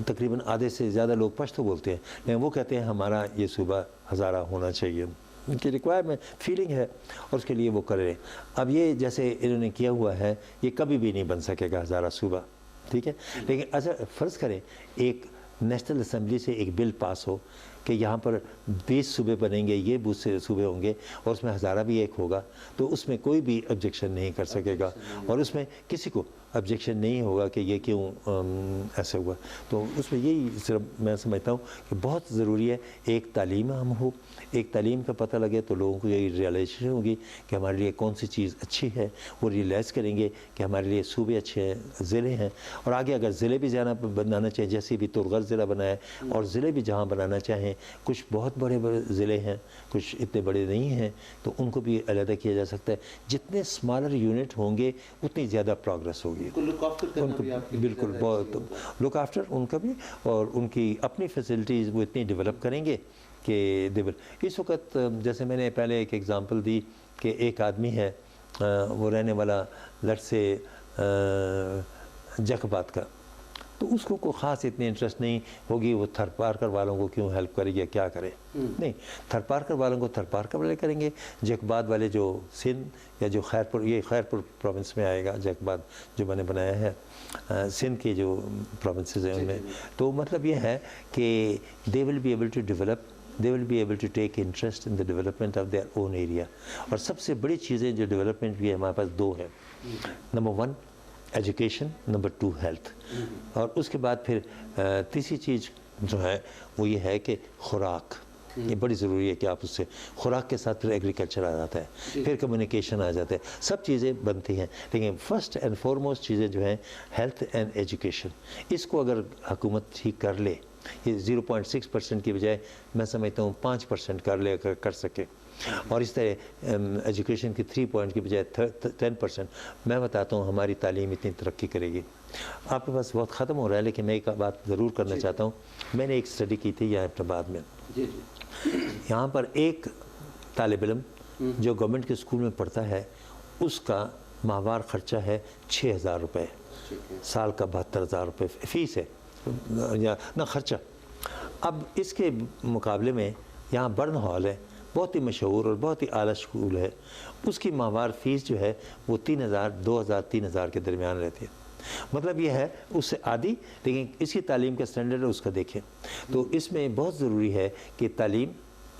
تقریباً آدھے سے زیادہ لوگ پشتو بولتے ہیں, لیکن وہ کہتے ہیں ہمارا یہ صوبہ ہزارہ ہونا چاہیے. ان کی ریکوائرمنٹ فیلنگ ہے اور اس کے لیے وہ کر رہے ہیں. اب یہ جیسے انہوں نے کیا ہوا ہے یہ کبھی بھی نہیں بن سکے گا ہزارہ صوبہ, ٹھیک ہے. لیکن اگر فرض کریں ایک نیشنل اسمبلی سے ایک بل پاس ہو کہ یہاں پر 20 صوبے بنیں گے, یہ 20 صوبے ہوں گے اور اس میں ہزارہ بھی ایک ہوگا, تو اس میں کوئی بھی آبجیکشن نہیں کر سکے گا اور اس میں کسی کو آبجیکشن نہیں ہوگا کہ یہ کیوں ایسے ہوا. تو اس میں یہی صرف میں سمجھتا ہوں کہ بہت ضروری ہے ایک تعلیم ہم ہو, ایک تعلیم کا پتہ لگے تو لوگوں کو یہی ریئلائزیشن ہوگی کہ ہمارے لیے کون سی چیز اچھی ہے, وہ ریئلائز کریں گے کہ ہمارے لیے صوبے اچھے ہیں, ضلع ہیں, اور آگے اگر ضلع بھی بنانا چاہیں جیسے بھی ترغر ضلع بنایا ہے, اور ضلع بھی جہاں بنانا چاہیں, کچھ بہت بڑے بڑے ضلع ہیں, کچھ اتنے بڑے نہیں ہیں, تو ان کو بھی علیحدہ کیا جا سکتا ہے. جتنے اسمالر یونٹ ہوں گے اتنی زیادہ پروگرس ہوگی. بالکل بہت لک آفٹر ان کا بھی, اور ان کی اپنی فیسلٹیز وہ اتنی ڈیولپ کریں گے کہ اس وقت جیسے میں نے پہلے ایک ایگزامپل دی کہ ایک آدمی ہے وہ رہنے والا لٹ سے جیکوباد کا, تو اس کو کوئی خاص اتنی انٹرسٹ نہیں ہوگی وہ تھر پارکر والوں کو کیوں ہیلپ کرے گی, کیا کرے. نہیں, تھر پارکر والوں کو تھر پارکر والے کریں گے, جیکوباد والے جو سندھ یا جو خیرپور, یہ خیرپور پروونس میں آئے گا جیکوباد جو میں نے بنایا ہے, سندھ کے جو پروونسز ہیں ان میں. تو مطلب یہ ہے کہ they will be able to develop, they will be able to take interest in the development of their own area. اور سب سے بڑی چیزیں جو ڈیولپمنٹ بھی ہے ہمارے پاس 2 ہیں. نمبر 1 ایجوکیشن, نمبر 2 ہیلتھ, اور اس کے بعد پھر تیسری چیز جو ہے وہ یہ ہے کہ خوراک. یہ بڑی ضروری ہے کہ آپ اس سے خوراک کے ساتھ پھر ایگریکلچر آ جاتا ہے, پھر کمیونیکیشن آ جاتا ہے, سب چیزیں بنتی ہیں. لیکن فرسٹ اینڈ فارموسٹ چیزیں جو ہیں ہیلتھ اینڈ ایجوکیشن, اس کو اگر حکومت ٹھیک کر لے, یہ 0.6% کی بجائے میں سمجھتا ہوں 5% کر سکے, اور اس طرح ایجوکیشن کی 3 پوائنٹ کی بجائے 10%, میں بتاتا ہوں ہماری تعلیم اتنی ترقی کرے گی. آپ کے پاس وقت ختم ہو رہا ہے لیکن میں ایک بات ضرور کرنا چاہتا ہوں. میں نے ایک اسٹڈی کی تھی یہاں احمدآباد میں. یہاں پر ایک طالب علم جو گورنمنٹ کے اسکول میں پڑھتا ہے اس کا ماہوار خرچہ ہے 6,000 روپے, سال کا 72,000 روپے فیس ہے یا نہ خرچہ. اب اس کے مقابلے میں یہاں برن ہال ہے، بہت ہی مشہور اور بہت ہی اعلیٰ اسکول ہے، اس کی ماہوار فیس جو ہے وہ 3,000 2,000 3,000 کے درمیان رہتی ہے. مطلب یہ ہے اس سے آدھی، لیکن اس کی تعلیم کا سٹینڈرڈ ہے اس کا دیکھیں. تو اس میں بہت ضروری ہے کہ تعلیم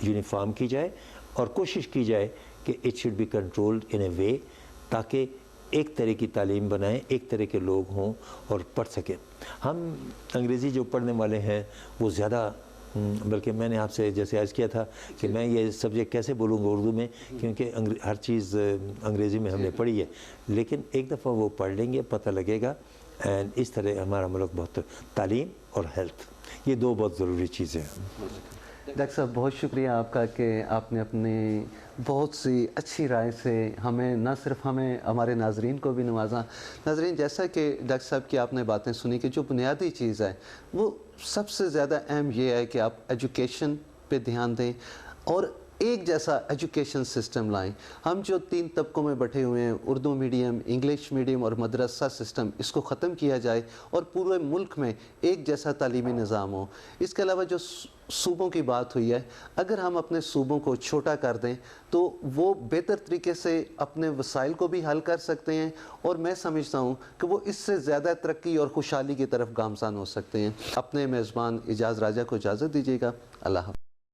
یونیفارم کی جائے اور کوشش کی جائے کہ اٹ شوڈ بی کنٹرولڈ ان اے وے، تاکہ ایک طرح کی تعلیم بنائیں، ایک طرح کے لوگ ہوں اور پڑھ سکیں. ہم انگریزی جو پڑھنے والے ہیں وہ زیادہ، بلکہ میں نے آپ سے جیسے عرض کیا تھا کہ میں یہ سبجیکٹ کیسے بولوں گا اردو میں، کیونکہ ہر چیز انگریزی میں ہم نے پڑھی ہے، لیکن ایک دفعہ وہ پڑھ لیں گے پتہ لگے گا. اینڈ اس طرح ہمارا ملک بہت، تعلیم اور ہیلتھ یہ دو بہت ضروری چیزیں ہیں. ڈاکٹر صاحب بہت شکریہ آپ کا کہ آپ نے اپنی بہت سی اچھی رائے سے ہمیں، نہ صرف ہمیں، ہمارے ناظرین کو بھی نوازا. ناظرین، جیسا کہ ڈاکٹر صاحب کی آپ نے باتیں سنی کہ جو بنیادی چیز ہے وہ سب سے زیادہ اہم یہ ہے کہ آپ ایجوکیشن پہ دھیان دیں اور ایک جیسا ایجوکیشن سسٹم لائیں. ہم جو 3 طبقوں میں بیٹھے ہوئے ہیں، اردو میڈیم، انگلش میڈیم اور مدرسہ سسٹم، اس کو ختم کیا جائے اور پورے ملک میں ایک جیسا تعلیمی نظام ہو. اس کے علاوہ جو صوبوں کی بات ہوئی ہے، اگر ہم اپنے صوبوں کو چھوٹا کر دیں تو وہ بہتر طریقے سے اپنے وسائل کو بھی حل کر سکتے ہیں، اور میں سمجھتا ہوں کہ وہ اس سے زیادہ ترقی اور خوشحالی کی طرف گامزن ہو سکتے ہیں. اپنے میزبان اعجاز راجہ کو اجازت دیجیے گا. اللہ حافظ.